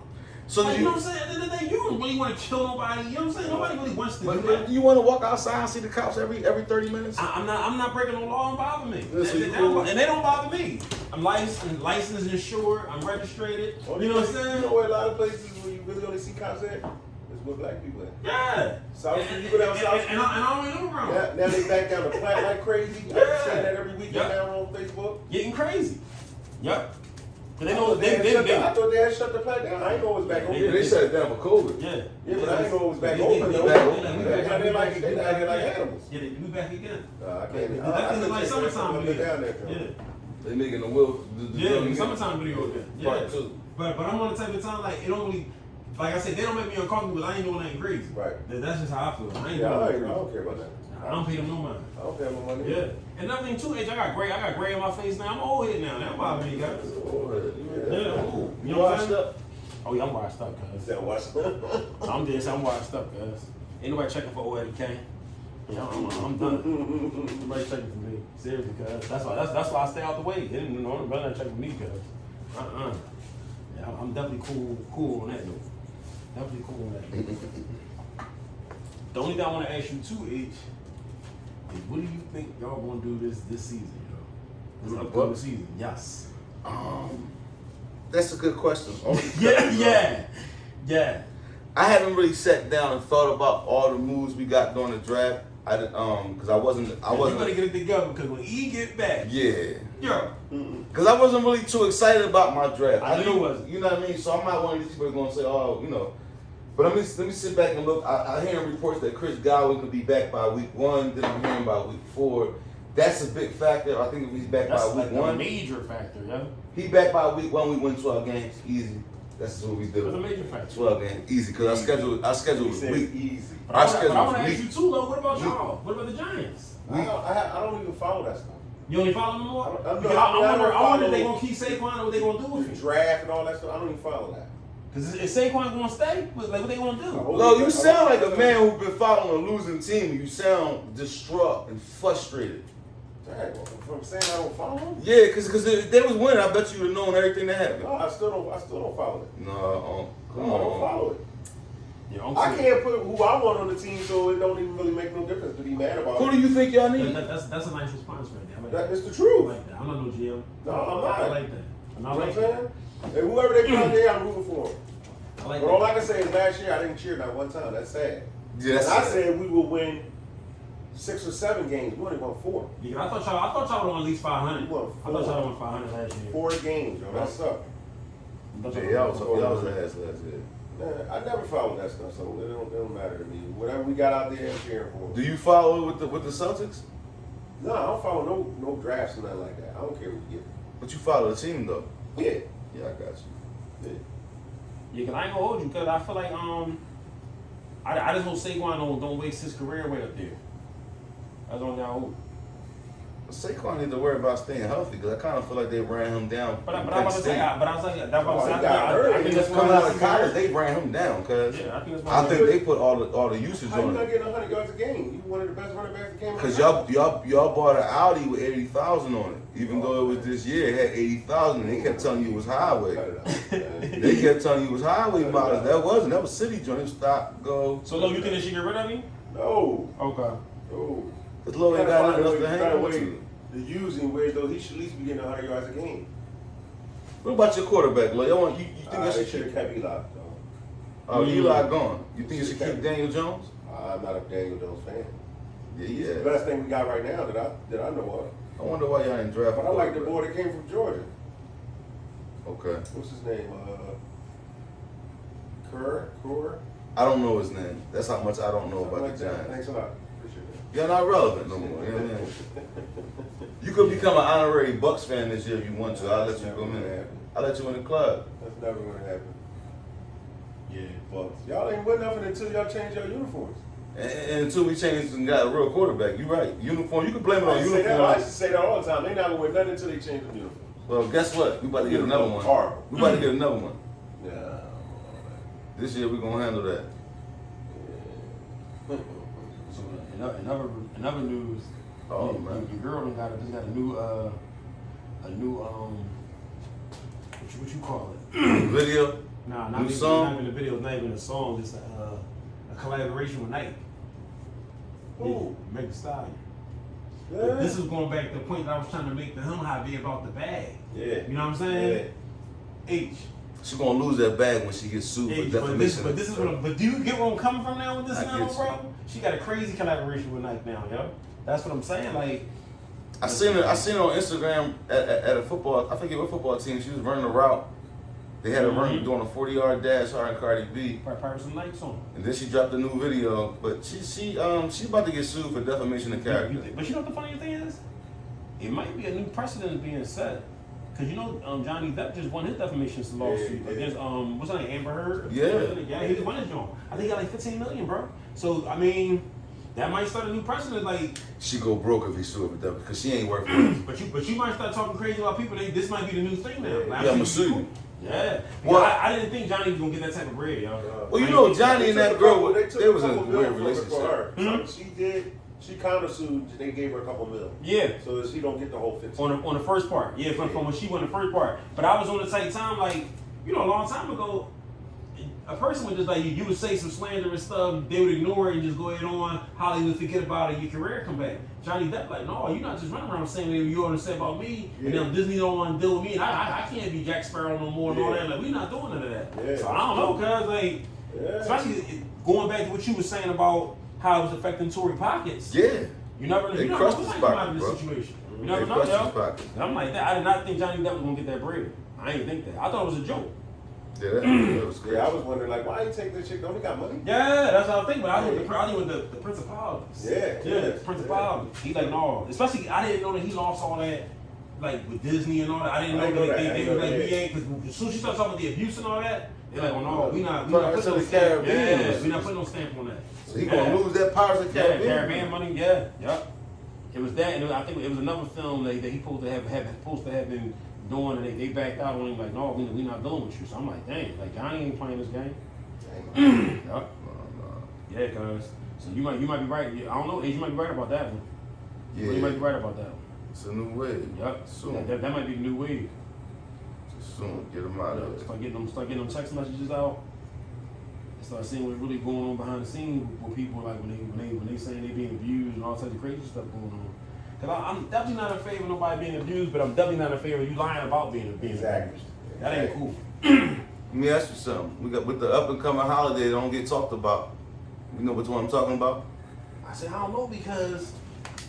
So like, you know what I'm saying? At the end of the day, you don't really want to kill nobody. You know what I'm saying? Nobody really wants to do that. You want to walk outside and see the cops every 30 minutes? I'm not breaking the law and bother me. Cool. And they don't bother me. I'm licensed, insured, I'm registered. You know what I'm saying? You know where a lot of places where you really only see cops at? It's where black people at. Yeah. South Street, you go down South Street. And I don't even know around. Now they back down to Platte like crazy. Yeah. I see that every weekend now on Facebook. Getting crazy. Yep. They I know thought they had shut the Platte down. I ain't know it was back open. They shut it down for COVID. Yeah, but I ain't know it was back open. They like animals. Yeah, they be back again. I can't. That thing is like summertime video. Yeah. They making the will. The summertime video again. Yeah. Part 2. But I'm on the type of time, like, it don't really, like I said, they don't make me uncomfortable because I ain't doing nothing crazy. Right. That's just how I feel. I don't care about that. I don't pay them no mind. I don't pay them no money. Yeah. And another thing too, H, I got gray on my face now. I'm old head now. That bother me, guys. Yeah, cool. You know what I'm saying? Oh yeah, I'm washed up, cuz. Yeah, washed up. I'm dead, so I'm washed up, cuz. Ain't nobody checking for old Eddie Kane. Yeah, I'm done. Nobody checking for me. Seriously, cuz. That's why I stay out the way. They didn't know nobody checking for me, cuz. Yeah, I'm definitely cool on that note. Definitely cool on that note. The only thing I want to ask you too, H, is what do you think y'all gonna do this season, yo? This upcoming season, yes. That's a good question. Yeah. I haven't really sat down and thought about all the moves we got during the draft. Because I wasn't. You gotta get it together because when E get back, yeah. Because I wasn't really too excited about my draft. I knew it wasn't. You know what I mean? So I'm not one of these people going to say, oh, you know. But let me sit back and look. I hear reports that Chris Godwin could be back by week 1. Then I'm hearing by week 4. That's a big factor. I think if he's back by week 1. That's a major factor, yeah. He back by week 1. We win 12 games, easy. That's what we do. That's a major factor. 12 games, easy. Because our schedule was weak. Easy. But I want to ask you too, though. What about y'all? What about the Giants? I don't even follow that stuff. You only follow them more? I wonder if they gonna keep Saquon or what they gonna do with him. Draft and all that stuff. I don't even follow that. Because is Saquon gonna stay? Like, what they gonna do? No, you sound like a man who's been following a losing team. You sound distraught and frustrated. From saying I don't follow them? Yeah, because if they was winning, I bet you would have known everything that happened. No, I still don't follow it. No, I don't follow it. Yeah, I can't put who I want on the team, so it don't even really make no difference to be mad about. Who do you think y'all need? That's a nice response right there. That is the truth. I like that. I'm not no GM. No, I'm not. I like that. You know what I'm saying? And whoever they put out there, I'm rooting for them. But all I can say is last year I didn't cheer not one time. That's sad. Yes. I said we will win 6 or 7 games. We only won 4. Yeah, I thought y'all would won at least 500. We won 4. I thought y'all won 500 last year. 4 games, yo. That's up. Yeah, y'all was ass last year. I never followed that stuff, so it don't matter to me. Whatever we got out there, I'm cheering for. Do you follow with the Celtics? No, I don't follow no drafts or nothing like that. I don't care what you get. But you follow the team though. Yeah. Yeah, I got you. Yeah. Yeah, cause I ain't gonna hold you, cause I feel like I just hope Saquon don't waste his career away up there. That's the only thing I hope. Saquon need to worry about staying healthy because I kind of feel like they ran him down. But I was about to say, I think Just coming out of college, they ran him down because yeah, I think they put all the usage How you on not it. getting 100 yards a game? You one of the best running backs that came out. Because y'all bought an Audi with 80,000 on it, even though it was this year, it had 80,000, and they kept telling you it was highway. They kept telling you it was highway miles. That was city joint. Stop, go. So, Lo, you think they should get rid of him? No. Okay. No. Because Lo ain't got nothing else to hang Find a on way to. to use him where though he should at least be getting 100 yards a game. What about your quarterback, Lo? You think They they should should keep? have kept Eli, though. Oh, Eli gone. You think you should keep Daniel Jones? I'm not a Daniel Jones fan. Yeah, He's the yeah. best thing we got right now that I know I wonder why y'all didn't draft of. him. But I like the boy that came from Georgia. Okay. What's his name? Kerr? I don't know his name. That's how much I don't know about the Giants. Thanks a lot. Appreciate it. You're not relevant no more. You know what I mean? You could become an honorary Bucks fan this year if you want to. I'll let you come in. I'll let you in the club. That's never gonna happen. Yeah. Bucks. Y'all ain't win nothing until y'all change your uniforms. And until we changed and got a real quarterback, you're right. Uniform, you can blame it on I uniform. used to say that all the time. They not gonna win nothing until they change the uniforms. Well, guess what? We about to get another one. Horrible. We about to get another one. Yeah. This year we're gonna handle that. So in other news, Oh, your, man. your girl just got a new what you call it? Video. Nah, New not song? even a video. It's not even a song. It's a collaboration with Nike. Who? Megan Thee Stallion. Yeah. But this is going back to the point that I was trying to make to him how be about the bag. Yeah. You know what I'm saying? H. She's gonna lose that bag when she gets sued for H. defamation. But this is what. But do you get where I'm coming from now with this I now, get you. bro? She got a crazy collaboration with Nike now, yo. That's what I'm saying. Like, I seen her on Instagram at a football. I forget what football team. She was running a route. They had her running doing a 40-yard dash. Her and Cardi B. probably some Nike song. And then she dropped a new video, but she about to get sued for defamation of character. But you know what the funny thing is? It might be a new precedent being set. Cause you know Johnny Depp just won his defamation lawsuit Yeah. against what's her name, Amber Heard. Yeah. He just won his joint. I think he got like 15 million, bro. So I mean, that might start a new precedent. Like, She go broke if he sue her for defamation because she ain't worth it. but you might start talking crazy about people. This might be the new thing now. Like, Yeah, I'ma sue you. Yeah. Well- I didn't think Johnny was gonna get that type of bread, yo. Well, you know, Johnny and that girl, They took there was a couple weird mil from it for her. relationship. She countersued. They gave her a couple mil. Yeah. So that she don't get the whole 15. On the first part, yeah, from when she won the first part. But I was on the tight time, like, you know, a long time ago, a person would just like you would say some slanderous stuff, they would ignore it and just go ahead on, Hollywood forget about it, your career come back. Johnny Depp like, no, you're not just running around saying what you want to say about me, and then Disney don't want to deal with me, and I can't be Jack Sparrow no more and all that. Like, we're not doing none of that. Yeah. So I don't know, cause like, especially going back to what you were saying about how it was affecting Tory pockets. Yeah. You never They know crushed who his might come out pocket, of bro. this situation. You They never know, crushed his yo. pocket. And I'm like that. I did not think Johnny Depp was gonna get that bread. I didn't think that. I thought it was a joke. Yeah, that was crazy. Yeah, I was wondering like, why you take this chick? Don't he got money? Yeah, that's what I was thinking. But I think with the principalities. Yeah, the principalities. He like no. Especially I didn't know that he lost all that. Like with Disney and all that, I didn't know that they were like we ain't. Because as soon as she started talking about the abuse and all that, they're like, oh no, we not putting no stamp. Yeah, we not putting no stamp on that. So he gonna lose that Pirates of the Yeah, Caribbean. Caribbean money. Yeah, yep. It was that, and I think it was another film that he supposed to have been doing, and they backed out on him like, no, we not doing with you. So I'm like, dang, like Johnny ain't playing this game. Yep. Yeah, cause so you might be right. I don't know, you might be right about that one. Yeah. You might be right about that one. It's a new wave. Yep. Soon. That might be the new wave. Soon. Get him out of Start there. getting them text messages out. Start seeing what's really going on behind the scenes with people, like when they saying they being abused and all types of crazy stuff going on. Cause I'm definitely not in favor of nobody being abused, but I'm definitely not in favor of you lying about being abused. Exactly. That ain't cool. Let me ask you something. We got with the up and coming holiday that don't get talked about. You know which one I'm talking about? I said I don't know because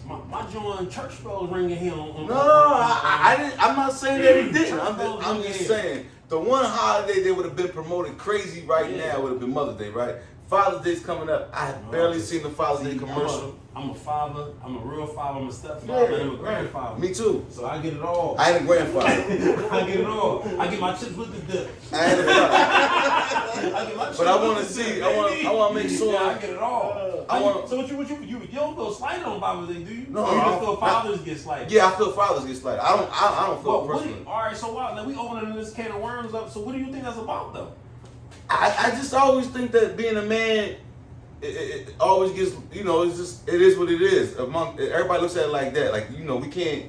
my joint church bells ringing here on. No, I didn't. I'm not saying that he didn't. Church I'm just saying the one holiday that would have been promoted crazy right now would have been Mother's Day, right? Father's Day's coming up. I have barely seen the Father's Day commercial. I'm a father. I'm a real father. I'm a stepfather. And I'm a grandfather. Me too. So I get it all. I ain't a grandfather. I get it all. I get my chips with the dip. I ain't a father. I get my chips But I with want to the see. dip, I want to make sure. Yeah, I get it all. I want. So what you don't feel slighted on Father's Day, do you? No, Or you just feel fathers get slighted. Yeah, I feel fathers get slighted. I don't feel personally. All right, so why? Like, we opening this can of worms up. So what do you think that's about, though? I just always think that being a man, it always gets, you know, it is what it is. Everybody looks at it like that. Like, you know, we can't,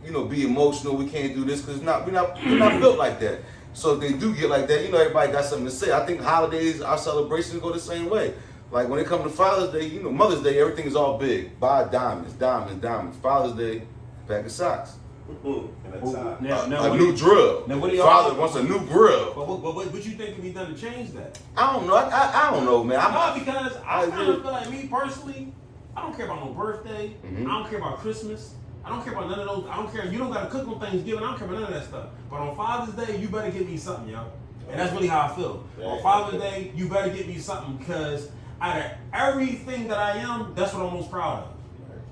you know, be emotional. We can't do this because we're not built like that. So if they do get like that, you know, everybody got something to say. I think holidays, our celebrations go the same way. Like when it comes to Father's Day, you know, Mother's Day, everything is all big. Buy diamonds. Father's Day, pack of socks. And a tie. A new drill. Now, what do Father wants a new grill. But what you think can be done to change that? I don't know. I don't know, man. Because I kind of feel like, me personally, I don't care about no birthday. Mm-hmm. I don't care about Christmas. I don't care about none of those. I don't care. You don't got to cook on Thanksgiving. I don't care about none of that stuff. But on Father's Day, you better give me something, yo. And that's really how I feel. On Father's Day, you better give me something because out of everything that I am, that's what I'm most proud of.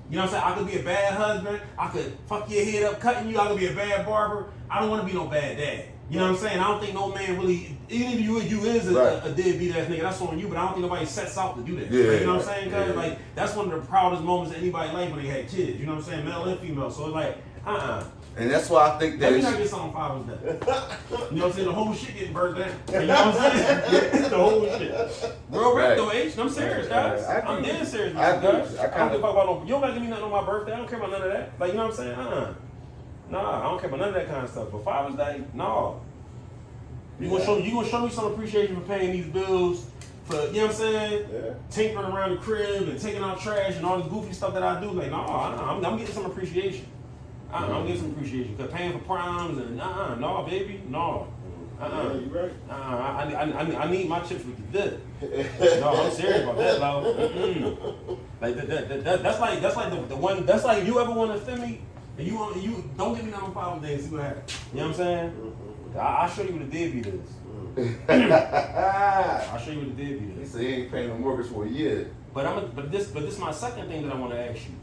You know what I'm saying? I could be a bad husband. I could fuck your head up cutting you. I could be a bad barber. I don't want to be no bad dad. You know what I'm saying? I don't think no man really, even if you is a deadbeat ass nigga, that's on you, but I don't think nobody sets out to do that. Yeah, you know what I'm saying? Cause like, that's one of the proudest moments in anybody's life when they had kids. You know what I'm saying? Male and female. So it's like, And that's why I think that let me not get something on Father's Day. You know what I'm saying? The whole shit getting burnt down. You know what I'm saying? The whole shit. Real rap though, H. I'm serious, guys. I'm dead serious, guys. I don't give a fuck about no. You don't gotta give me nothing on my birthday. I don't care about none of that. Like, you know what I'm saying? Nah, I don't care about none of that kind of stuff. But Father's Day, no. You gonna show me some appreciation for paying these bills, for, you know what I'm saying? Yeah. Tinkering around the crib and taking out trash and all this goofy stuff that I do. Like, no, I'm getting some appreciation. I'm getting some appreciation. Cause paying for proms and no, baby, no. Yeah, you right. I need my chips with the dip. No, I'm serious about that, though. Like that's like the one. That's like, if you ever want to offend me, and you don't give me nothing on Father's Day and see what happens. You know what I'm saying? I'll show you what a deadbeat is. I'll show you what a deadbeat is. He said he ain't paying no mortgage for a year. But this is my second thing that I want to ask you.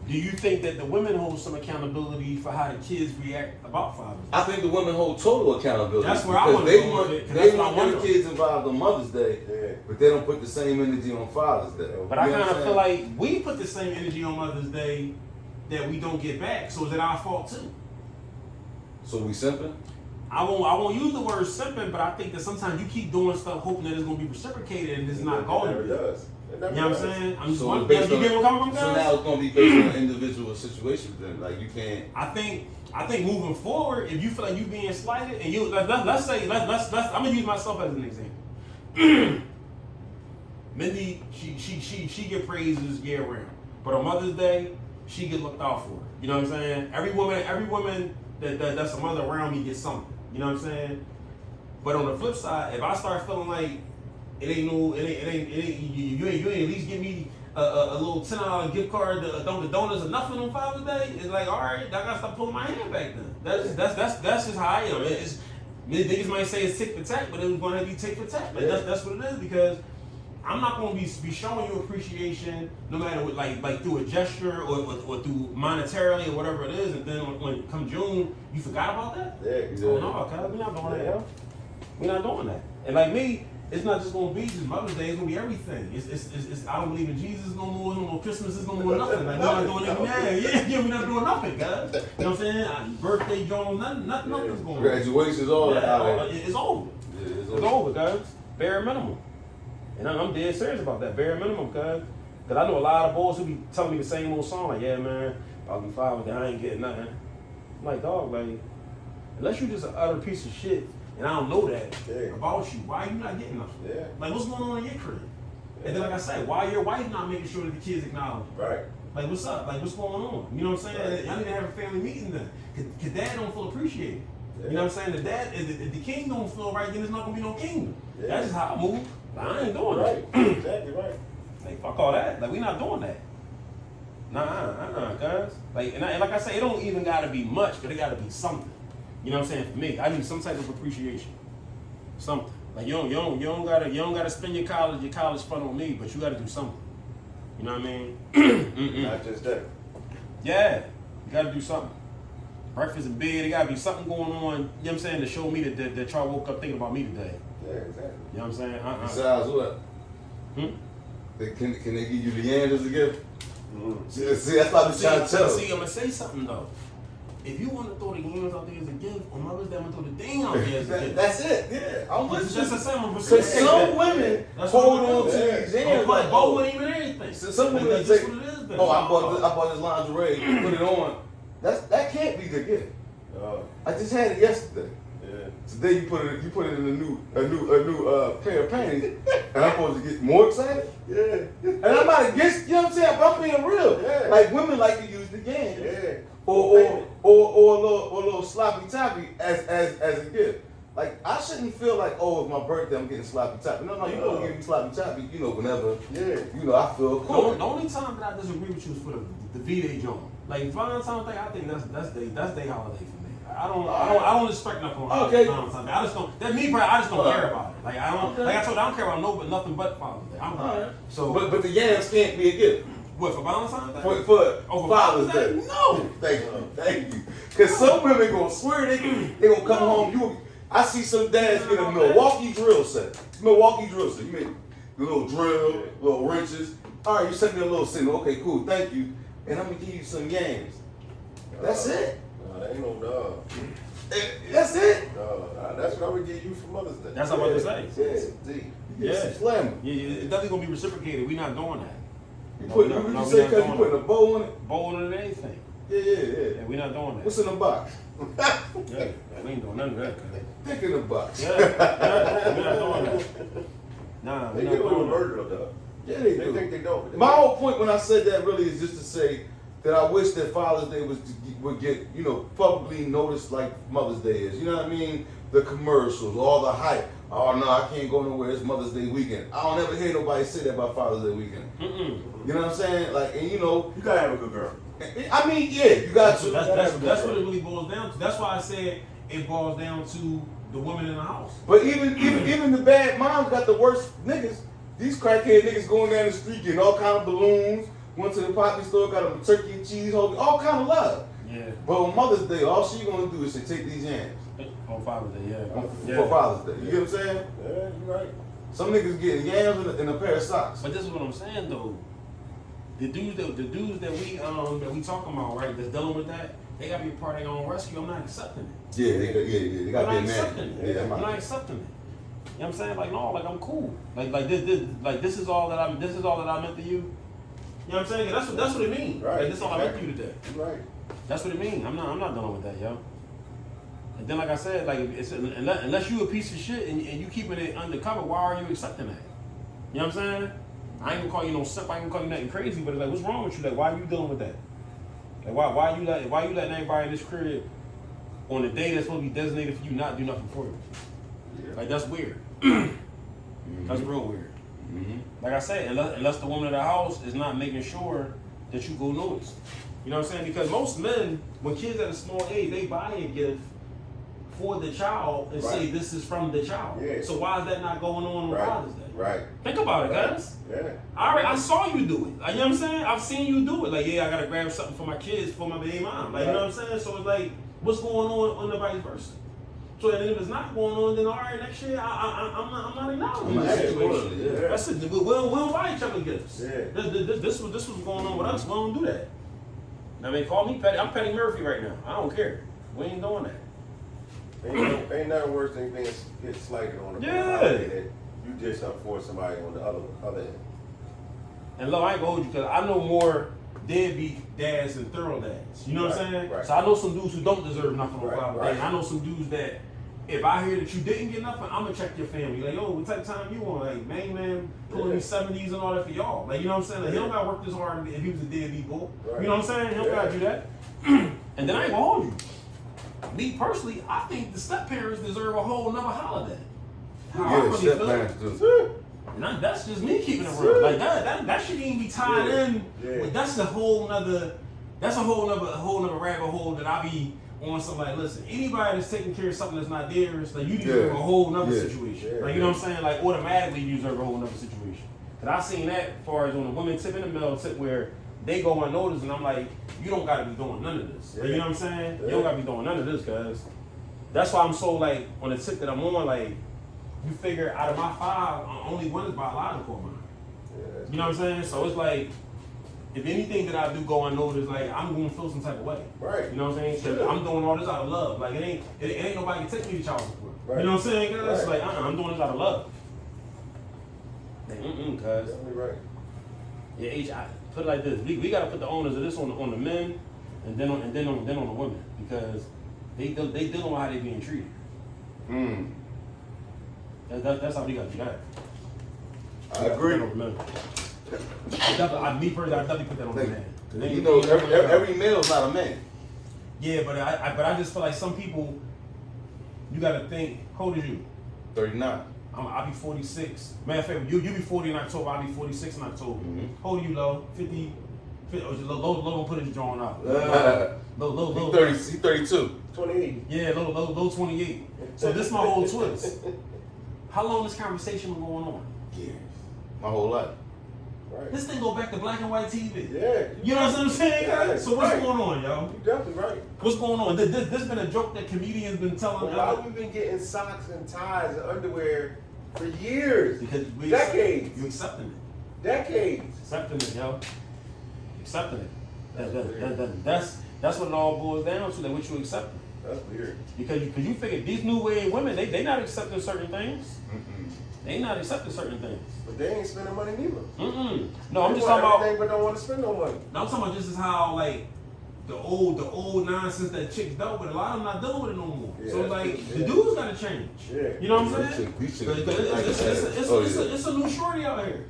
Do you think that the women hold some accountability for how the kids react about Father's Day? I think the women hold total accountability. That's where I want to go with it. They want their kids involved on Mother's Day, but they don't put the same energy on Father's Day. But I kind of feel like we put the same energy on Mother's Day that we don't get back. So is it our fault too? So we simping? I won't use the word simping, but I think that sometimes you keep doing stuff hoping that it's going to be reciprocated and it's not going to be. It never does. You know what I'm saying? I'm just so wondering, you get where I'm coming from, guys? So now it's going to be based on individual situations then. Like, you can't... I think moving forward, if you feel like you being slighted, and you let's say I'm gonna use myself as an example. Mindy, she get praises year round, but on Mother's Day, she get looked out for. You know what I'm saying? Every woman that's a mother around me gets something. You know what I'm saying? But on the flip side, if I start feeling like you ain't at least give me a little $10 gift card to donuts or nothing on Father's Day, it's like, all right, I gotta stop pulling my hand back then. That's just how I am. Niggas might say it's tick for tack, but it's gonna be tick for tack. Like, that's what it is, because I'm not gonna be showing you appreciation no matter what, like through a gesture or through monetarily or whatever it is, and then when come June, you forgot about that? Yeah, exactly. Oh no, cuz we're not doing that, yo. We're not doing that. And like me, it's not just gonna be just Mother's Day, it's gonna be everything. It's I don't believe in Jesus no more, no more Christmas is no more nothing. Like, we're not doing anything. Yeah, we're not doing nothing, guys. You know what I'm saying? Birthday Jones, nothing's going on. Graduation's all that. It's over. Yeah, it's over, guys. Bare minimum. And I'm dead serious about that, bare minimum, cuz. Because I know a lot of boys who be telling me the same old song, like, yeah, man, I'll be fine with that, I ain't getting nothing. I'm like, dog, like, unless you just an utter piece of shit, and I don't know that about you, why are you not getting nothing? Yeah. Like, what's going on in your crib? Yeah. And then, like I said, why your wife not making sure that the kids acknowledge you? Right. Like, what's up? Like, what's going on? You know what I'm saying? Y'all need to have a family meeting then. Because dad don't feel appreciated. Yeah. You know what I'm saying? If the king don't feel right, then there's not going to be no kingdom. Yeah. That's just how I move. I ain't doing that. Exactly right. Like, fuck all that. Like, we not doing that. Guys. Like, and like I say, it don't even gotta be much, but it gotta be something. You know what I'm saying? For me, I need some type of appreciation. Something. Like you don't gotta spend your college fund on me, but you gotta do something. You know what I mean? Not just that. Yeah, you gotta do something. Breakfast in bed, there gotta be something going on. You know what I'm saying? To show me that y'all woke up thinking about me today. Yeah, exactly. You know what I'm saying? Besides what? Can they give you the yams as a gift? See, that's what I'm trying to tell. See, I'm gonna say something though. If you want to throw the yams out there as a gift, on Mother's Day, I'm gonna throw the thing out there as a gift. That's it. Yeah, I'm It's with just you. a simple Because some women hold on to Yeah. these yams like, bow and even anything. So some women That's say, just what it is, then. "Oh, I bought this lingerie, put it on." That can't be the gift. I just had it yesterday. Yeah. Today you put it in a new pair of panties, and I'm supposed to get more excited. Yeah. And I'm not against, you know what I'm saying? But I'm being real. Yeah. Like women like to use the game, Yeah. or a little sloppy toppy as a gift. Like I shouldn't feel like, oh, it's my birthday, I'm getting sloppy toppy. No, you don't give me sloppy toppy. You know, whenever I feel cool. The only time that I disagree with you is for the V-Day joint. Like Valentine's Day, I think that's their holiday for me. I don't expect nothing on Valentine's Day. I just don't. That's me, bro. I just don't care about it. Like I don't. Like I told you, I don't care about nothing but Father's Day. So, but the yams can't be a gift. What, for Valentine's Day? For Father's Day? No. Thank you. Because some women gonna swear they gonna come home. I see some dads get a Milwaukee drill set. You make a little drill, little wrenches. All right, you sent me a little signal. Okay, cool. Thank you. And I'm gonna give you some yams. That's it. No, that ain't no dog. That's it. No, that's what I would give you for Mother's Day. That's what I'm about to say. Yeah. Some slammer. Yeah, it's definitely gonna be reciprocated. We're not doing that. You putting a bow on it? Bow on it, anything. Yeah. Yeah, we're not doing that. What's in the box? Yeah, we ain't doing none of that. Dick in the box. Yeah, we're not doing that. Nah, They we're get a not little doing that. murder though. Yeah, they They do. think they don't. My whole point when I said that really is just to say that I wish that Father's Day would get, publicly noticed like Mother's Day is. You know what I mean? The commercials, all the hype. Oh no, I can't go nowhere. It's Mother's Day weekend. I don't ever hear nobody say that about Father's Day weekend. You know what I'm saying? Like, and You gotta have a good girl. I mean, yeah, you got to. That's what it really boils down to. That's why I said it boils down to the woman in the house. But even the bad moms got the worst niggas. These crackhead niggas going down the street getting all kind of balloons. Went to the poppy store, got them turkey and cheese, all kind of love. Yeah. But on Mother's Day, all she gonna do is say, take these yams. On Father's Day, yeah. For Father's Day. You get what I'm saying? Yeah, you're right. Some niggas getting yams and a pair of socks. But this is what I'm saying though. The dudes that we talking about, right? That's dealing with that. They gotta be a part of their own rescue. I'm not accepting it. Yeah, they got I'm to not be accepting mad. it. Yeah, I'm not accepting it. You know what I'm saying? Like no, like I'm cool. Like this is all that I meant to you. You know what I'm saying? That's what it means. Right. Like, this is all I meant to you today. You're right. That's what it means. I'm not dealing with that, yo. And then, like I said, like unless you a piece of shit and you keeping it undercover, why are you accepting that? You know what I'm saying? I ain't gonna call you no simp. I ain't gonna call you nothing crazy. But it's like, what's wrong with you? Like, why are you dealing with that? Like, why you letting everybody in this crib on the day that's supposed to be designated for you not do nothing for you? Yeah. Like that's weird. That's real weird. Like I said, unless the woman of the house is not making sure that you go notice. You know what I'm saying? Because most men, when kids at a small age, they buy a gift for the child and say this is from the child. Yeah. So why is that not going on Father's Day? Right. Think about it, guys. Yeah. I saw you do it. Like, you know what I'm saying? I've seen you do it. Like, yeah, I gotta grab something for my kids, for my baby mom. Like, you know what I'm saying? So it's like, what's going on the vice versa? So and if it's not going on, then all right, next year I'm not acknowledging I'm this not situation. acting, yeah. That's it. We don't buy each other gifts. Yeah. This was going on with us. We don't do that. I mean, call me petty. I'm Petty Murphy right now. I don't care. We ain't doing that. Ain't nothing worse than being get slighted on the holiday that you did something for somebody on the other end. And look, I ain't gonna hold you because I know more deadbeat dads than thorough dads. You know what I'm saying? Right. So I know some dudes who don't deserve nothing on Right, Father's Day. right. And I know some dudes that if I hear that you didn't get nothing, I'm gonna check your family. Like, yo, what type of time you on? Like, man, pulling these 70s and all that for y'all. Like, you know what I'm saying? Like, he don't gotta work this hard if he was a deadbeat boy. Right. You know what I'm saying? He don't gotta do that. And then I ain't gonna hold you. Me personally, I think the step parents deserve a whole nother holiday. How I really feel. And that's just me keeping it real. Like that shouldn't even be tied in. Yeah. With, that's a whole nother rabbit hole that I be on somebody. Listen, anybody that's taking care of something that's not theirs, like you deserve a whole nother situation. Like you know what I'm saying? Like automatically you deserve a whole nother situation. Cause I seen that as far as on the women tip and the male tip where they go unnoticed, and I'm like, you don't gotta be doing none of this. Like, you know what I'm saying? You don't gotta be doing none of this, cause that's why I'm so like on the tip that I'm on. Like you figure out of my 5, only one is biological of mine. You know what I'm saying? So it's like, if anything that I do go unnoticed, like I'm gonna feel some type of way. Right. You know what I'm saying? Cause I'm doing all this out of love. Like it ain't nobody can take me to child support. Right. You know what I'm saying? Cause it's Right. like I'm doing this out of love. Cause Definitely right. yeah, put it like this: we gotta put the owners of this on the men, and then on the women, because they dealing with how they being treated. That's how we got to do that. I agree. Me personally, I definitely put that on the man. You know, every male is not a man. Yeah, but I just feel like some people, you got to think. How old are you? 39. I'll be 46. Matter of fact, you be 40 in October. I'll be 46 in October. How old are you, Lo? 50. Lo gonna put his drawing out. Lo, 30, he's 32. 28. Yeah, Lo 28. So this is my whole twist. How long this conversation been going on? Years. My whole life. Right. This thing go back to black and white TV. Yeah. You know what I'm saying? Yeah, So what's right. going on, yo? You definitely right. What's going on? This been a joke that comedians been telling. But why we been getting socks and ties and underwear for years? Because decades. You accepting it. Decades. Accepting it, yo. Accepting it. That's what it all boils down to. Like what you accepting. That's weird. Because you figure these new wave women, they not accepting certain things. They not accepting certain things. But they ain't spending money neither. No, I'm They just want talking about. everything, but don't want to spend no money. No, I'm talking about this is how like the old nonsense that chicks dealt with. A lot of them not dealing with it no more. Yeah, So it's like yeah. the dudes gotta change. Yeah. You know what I'm saying? These chicks It's a new shorty out here.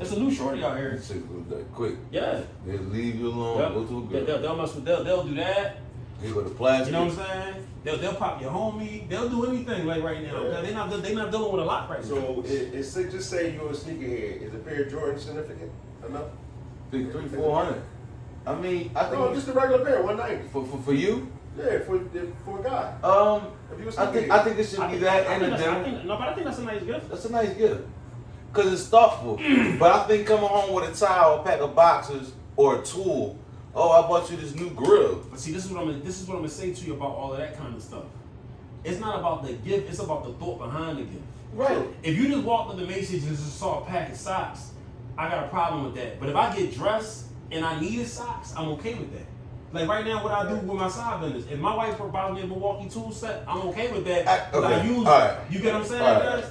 It's a new shorty out here. These chicks go that quick. Yeah. They leave you alone, Yep. go to a girl. They'll mess with they'll do that. They go to plastic. You know what I'm saying? They'll pop your homie. They'll do anything like right now. Yeah. They not dealing with a lot right now. So it's just say you're a sneakerhead. Is a pair of Jordans significant enough? 300-400. I mean, I think No, just a regular pair, 190. for you. Yeah, for a guy. If you a I sneakerhead. think it should be that and a dinner. No, but I think that's a nice gift. That's a nice gift. Cause it's thoughtful. But I think coming home with a towel, a pack of boxers, or a tool. Oh, I bought you this new grill. But see, this is what I'm gonna say to you about all of that kind of stuff. It's not about the gift, it's about the thought behind the gift. Right. If you just walked into Macy's and just saw a pack of socks, I got a problem with that. But if I get dressed and I needed socks, I'm okay with that. Like right now, what I do with my side business, if my wife buys me a Milwaukee tool set, I'm okay with that. Okay. I use, Right. you get what I'm saying? Right. Guys?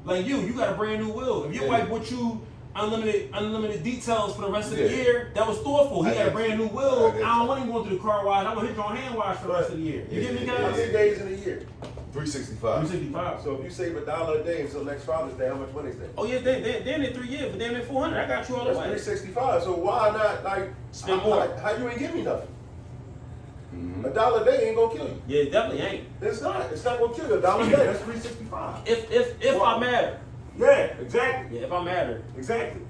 Like you got a brand new wheel. If your wife bought you unlimited details for the rest of the year, that was thoughtful. He got a brand new wheel. I don't want him going through the car wash. I'm gonna hit you on hand wash for the rest of the year. You get me, How guys? many days in a year? 365. 365. So if you save $1 a day until next Father's Day, how much money is that? Oh yeah, then in 3 years, but then in 400, I got you all the That's way. 365. So why not like Spend more. How you ain't give me nothing? $1 a day ain't gonna kill you. Yeah, it definitely ain't. It's not. It's not gonna kill you. $1 a day. That's 365. If I matter. Yeah, exactly. Yeah, if I matter. Exactly.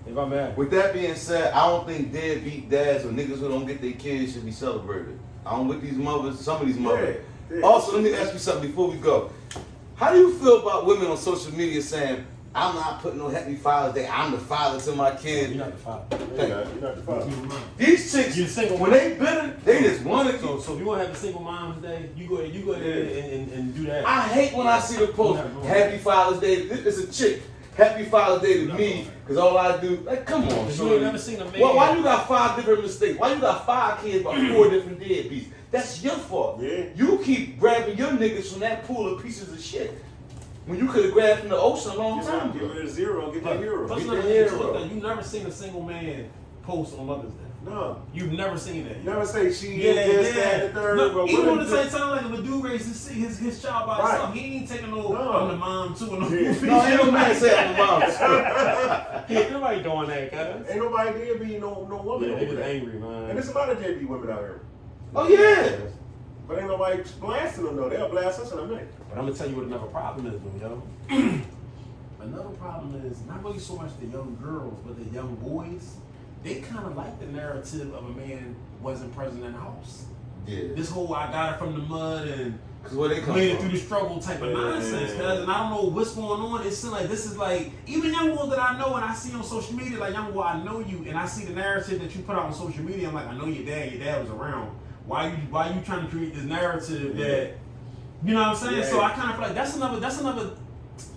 If I matter. With that being said, I don't think deadbeat dads or niggas who don't get their kids should be celebrated. I don't with these mothers, some of these mothers. Yeah. Also, let me ask you something before we go. How do you feel about women on social media saying, I'm not putting no happy Father's Day, I'm the father to my kid? You're not the father. You're not the father. These chicks, You're single when mom. they bitter, they just want to So if you want to have a single mom's day, you go ahead and do that. I hate when I see the post, Happy Father's Day. It's a chick. Happy Father's Day to me, because all I do, like, come on, You shorty. ain't never seen a man. Why you got 5 different mistakes? Why you got 5 kids by 4 different deadbeats? That's your fault. Yeah. You keep grabbing your niggas from that pool of pieces of shit when you could have grabbed from the ocean a long time Get ago. rid of zero, get that hero. Plus, Get another the thing, hero. you've never seen a single man post on Mother's Day. No. You've never seen that. You never say she is this, that, and the third. No, but even what on is the it? same time, like if a dude raises his child by Right. himself, he ain't taking no, No. I'm the mom too and no Yeah. No, ain't no man say I'm the mom. Ain't nobody doing that, guys. Ain't nobody there be no woman Yeah, over they was there. angry, man. And there's a lot of deadbeat women out here. Oh, yeah. But ain't nobody blasting them though. They'll blast us in a minute. But I'm gonna tell you what another problem is, though, yo. Another problem is not really so much the young girls, but the young boys. They kind of like the narrative of a man wasn't present in the house. this whole I got it from the mud and where they come made it from. through the struggle type of nonsense, cuz, and I don't know what's going on. It seems like this is like, even young boys that I know and I see on social media, like, young boy, I know you, and I see the narrative that you put out on social media. I'm like, I know your dad was around. Why you trying to create this narrative that, you know what I'm saying? Yeah. So I kind of feel like that's another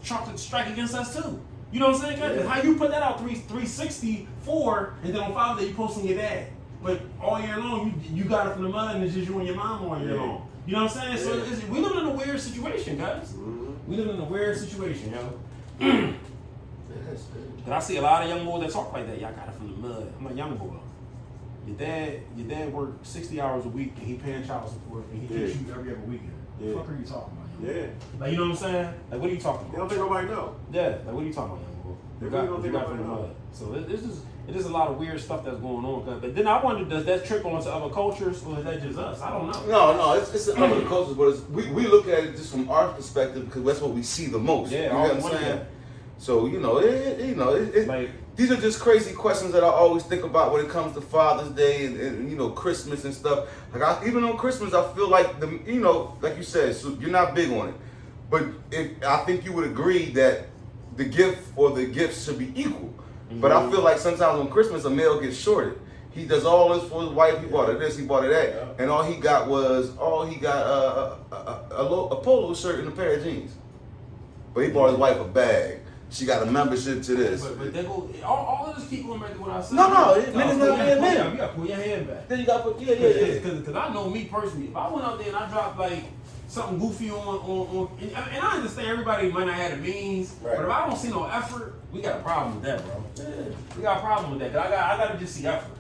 chocolate strike against us too. You know what I'm saying? Cause how you put that out 364, and then on Father's Day you posting your dad, but all year long you got it from the mud, and it's just you and your mom all year long. You know what I'm saying? So we live in a weird situation, guys. We live in a weird situation, yo. But I see a lot of young boys that talk like that. Y'all got it from the mud. I'm a young boy. Your dad worked 60 hours a week, and he paying child support, and he takes you every other weekend. What the fuck are you talking about? Yeah. Like, you know what I'm saying? Like, what are you talking about? They don't think nobody know. Yeah, like, what are you talking about, young boy? They really don't think from the nobody mud. So it is a lot of weird stuff that's going on. But then I wonder, does that trickle into other cultures, or is that just us? I don't know. No, it's other cultures, but we look at it just from our perspective because that's what we see the most. Yeah, you know what I'm saying? that. So Like, these are just crazy questions that I always think about when it comes to Father's Day and Christmas and stuff. Like even on Christmas, I feel like like you said, so you're not big on it, but I think you would agree that the gift or the gifts should be equal. But I feel like sometimes on Christmas a male gets shorted. He does all this for his wife. He bought her this, he bought her that, and all he got a polo shirt and a pair of jeans. But he bought his wife a bag. She got a membership to this. But they go, all of this keep going back to what I said. No, niggas not being men. You gotta pull your hand back. Then you got to put Because I know me personally, if I went out there and I dropped like something goofy on and I understand everybody might not have the means, Right. but if I don't see no effort, we got a problem with that, bro. Yeah. We got a problem with that. Cause I gotta just see effort.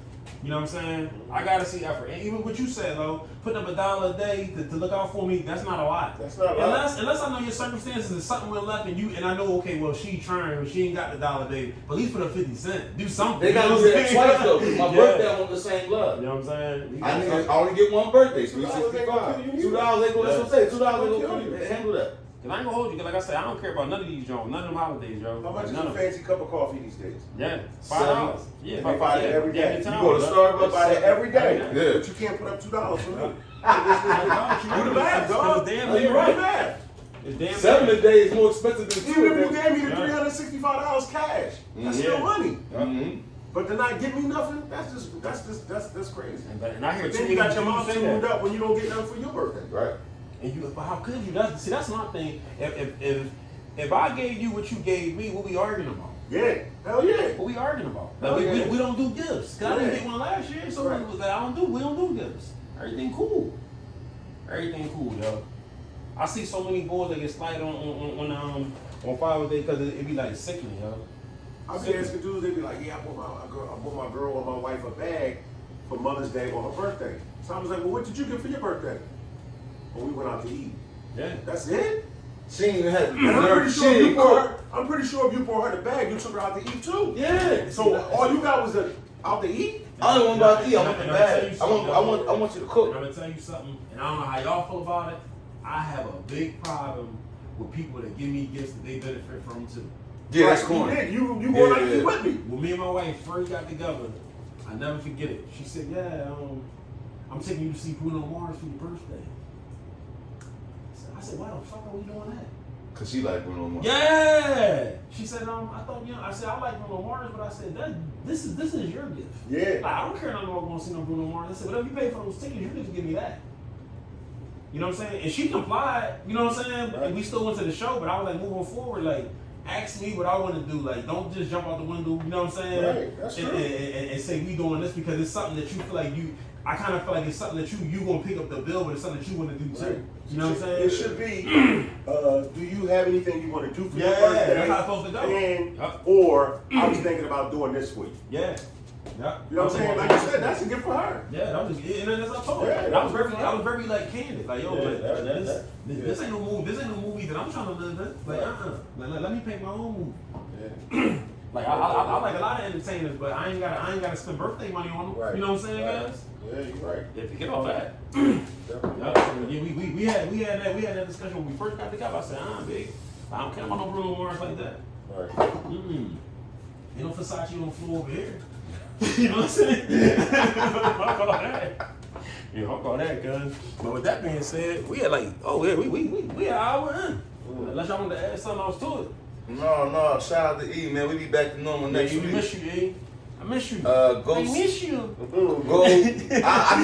You know what I'm saying? I gotta see effort. And even what you said, though, putting up $1 a day to look out for me, that's not a lot. That's not a lot. Unless I know your circumstances and something went left and I know, okay, well, she trying, she ain't got the $1 a day, but at least put up 50 cents. Do something. They got to do that twice though. My birthday, I want the same love. You know what I'm saying? I only get one birthday, so $2 ain't gonna kill you. $2 ain't gonna, that's what I'm saying. $2 ain't gonna kill you. Handle that. Cause I ain't gonna hold you, cause like I said, I don't care about none of these Jones, none of them holidays, yo. How much is none a of fancy cup of coffee these days? Yeah, $5. Yeah, They buy it every day. You go to Starbucks, I buy it every day. Yeah. But you can't put up $2 for me. Do Do the math, dog. Damn, You're right. right. It's damn 7 a day is more expensive than 2 Even a if you day. gave me the $365 cash, that's still money. Mm-hmm. But to not give me nothing, that's crazy. And I hear But too then many you got your mom say tuned that. up when you don't get nothing for your birthday. Right. And you, but how could you? That's my thing. If I gave you what you gave me, what we arguing about? Yeah, hell yeah. What we arguing about? Hell Like, yeah. we don't do gifts. Cause I didn't Yeah. get one last year, so Right. it was like, we don't do gifts. Everything cool. Everything cool, yo. I see so many boys that get slighted on Father's Day because it be like sickening, yo. I be asking dudes, they be like, yeah, I bought my girl or my wife a bag for Mother's Day or her birthday. So I was like, well, what did you get for your birthday? Well, we went out to eat. Yeah. That's it? She ain't even had And I'm pretty she sure ain't if you even bought cook. her, I'm pretty sure if you bought her the bag, you took her out to eat too. Yeah. So all you got was out to eat? I don't want about to eat. I want the And I'ma tell you bag. something, I want you to cook. And I'm gonna tell you something, and I don't know how y'all feel about it. I have a big problem with people that give me gifts that they benefit from too. Yeah, that's You corny. did. You going out to eat with me. When me and my wife first got together, I never forget it. She said, "Yeah, I'm taking you to see Bruno Mars for your birthday." I said, "Why the fuck are we doing that?" Cause she like Bruno Mars. Yeah. She said, I thought, I said, I like Bruno Mars, but I said, this is your gift. Yeah. Like, I don't care nothing about going to see no Bruno Mars. I said, whatever you pay for those tickets, you just give me that. You know what I'm saying? And she complied, you know what I'm saying? Right. And we still went to the show, but I was like, moving forward, like, ask me what I want to do. Like, don't just jump out the window, you know what I'm saying? Right, that's true. And say we doing this because it's something that you feel like I kind of feel like it's something that you gonna pick up the bill, but it's something that you want to do too. Right. You know what I'm saying? It should be, do you have anything you want to do for your Yeah, birthday? that's how it's supposed to go. And, Yep. or I was thinking about doing this for you. Yeah. Yeah. You know what I'm saying? Like you said, that's a gift for her. Yeah, that was, and then as I told her, Yeah, I was very like candid, like yo, Yeah, like, this ain't no movie, this ain't no movie that I'm trying to live in. Like like, let me paint my own movie. Yeah. Like I like a lot of entertainers, but I ain't gotta spend birthday money on them. Right. You know what I'm saying, Right. guys? Yeah, you're right. Yeah, forget all that. Definitely. Yeah, we had that discussion when we first got together. I said, big, I don't care about no Bruno Mars like that. Right. Ain't no Versace on the floor over here. You know what I'm saying? Fuck all that. Yeah, I'll call that, cuz. But with that being said, we had like, oh yeah, we an hour in. Unless y'all want to add something else to it. No, shout out to E, man. We be back to normal next We week. miss you, E. I miss you. Go. I miss you. Go. I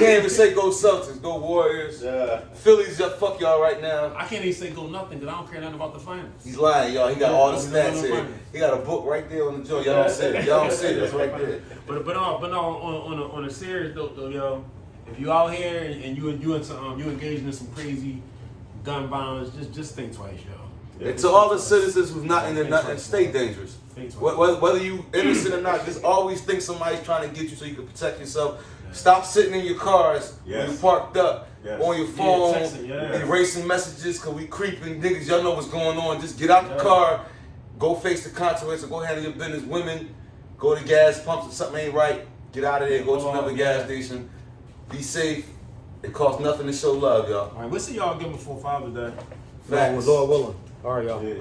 can't even say go Celtics. Go Warriors. Yeah. Phillies just fuck y'all right now. I can't even say go nothing because I don't care nothing about the finals. He's lying, y'all. He got all the Yeah, stats here. He got a book right there on the joint. Y'all don't see it. Y'all don't see it. It's right there. But no, on a serious note though, yo, if you out here and you engaging in some crazy gun violence, just think twice, yo. And to all the citizens who's not into nothing, stay dangerous. Whether you innocent or not, just always think somebody's trying to get you so you can protect yourself. Stop sitting in your cars when you parked up on your phone, erasing messages because we creeping niggas. Y'all know what's going on. Just get out the car, go face the consequences, go handle your business. Women, go to gas pumps if something ain't right. Get out of there, go to another gas station. Be safe. It costs nothing to show love, y'all. All right, we'll see y'all again before Father's Day. Facts. Lord willing. All right, y'all. Yeah.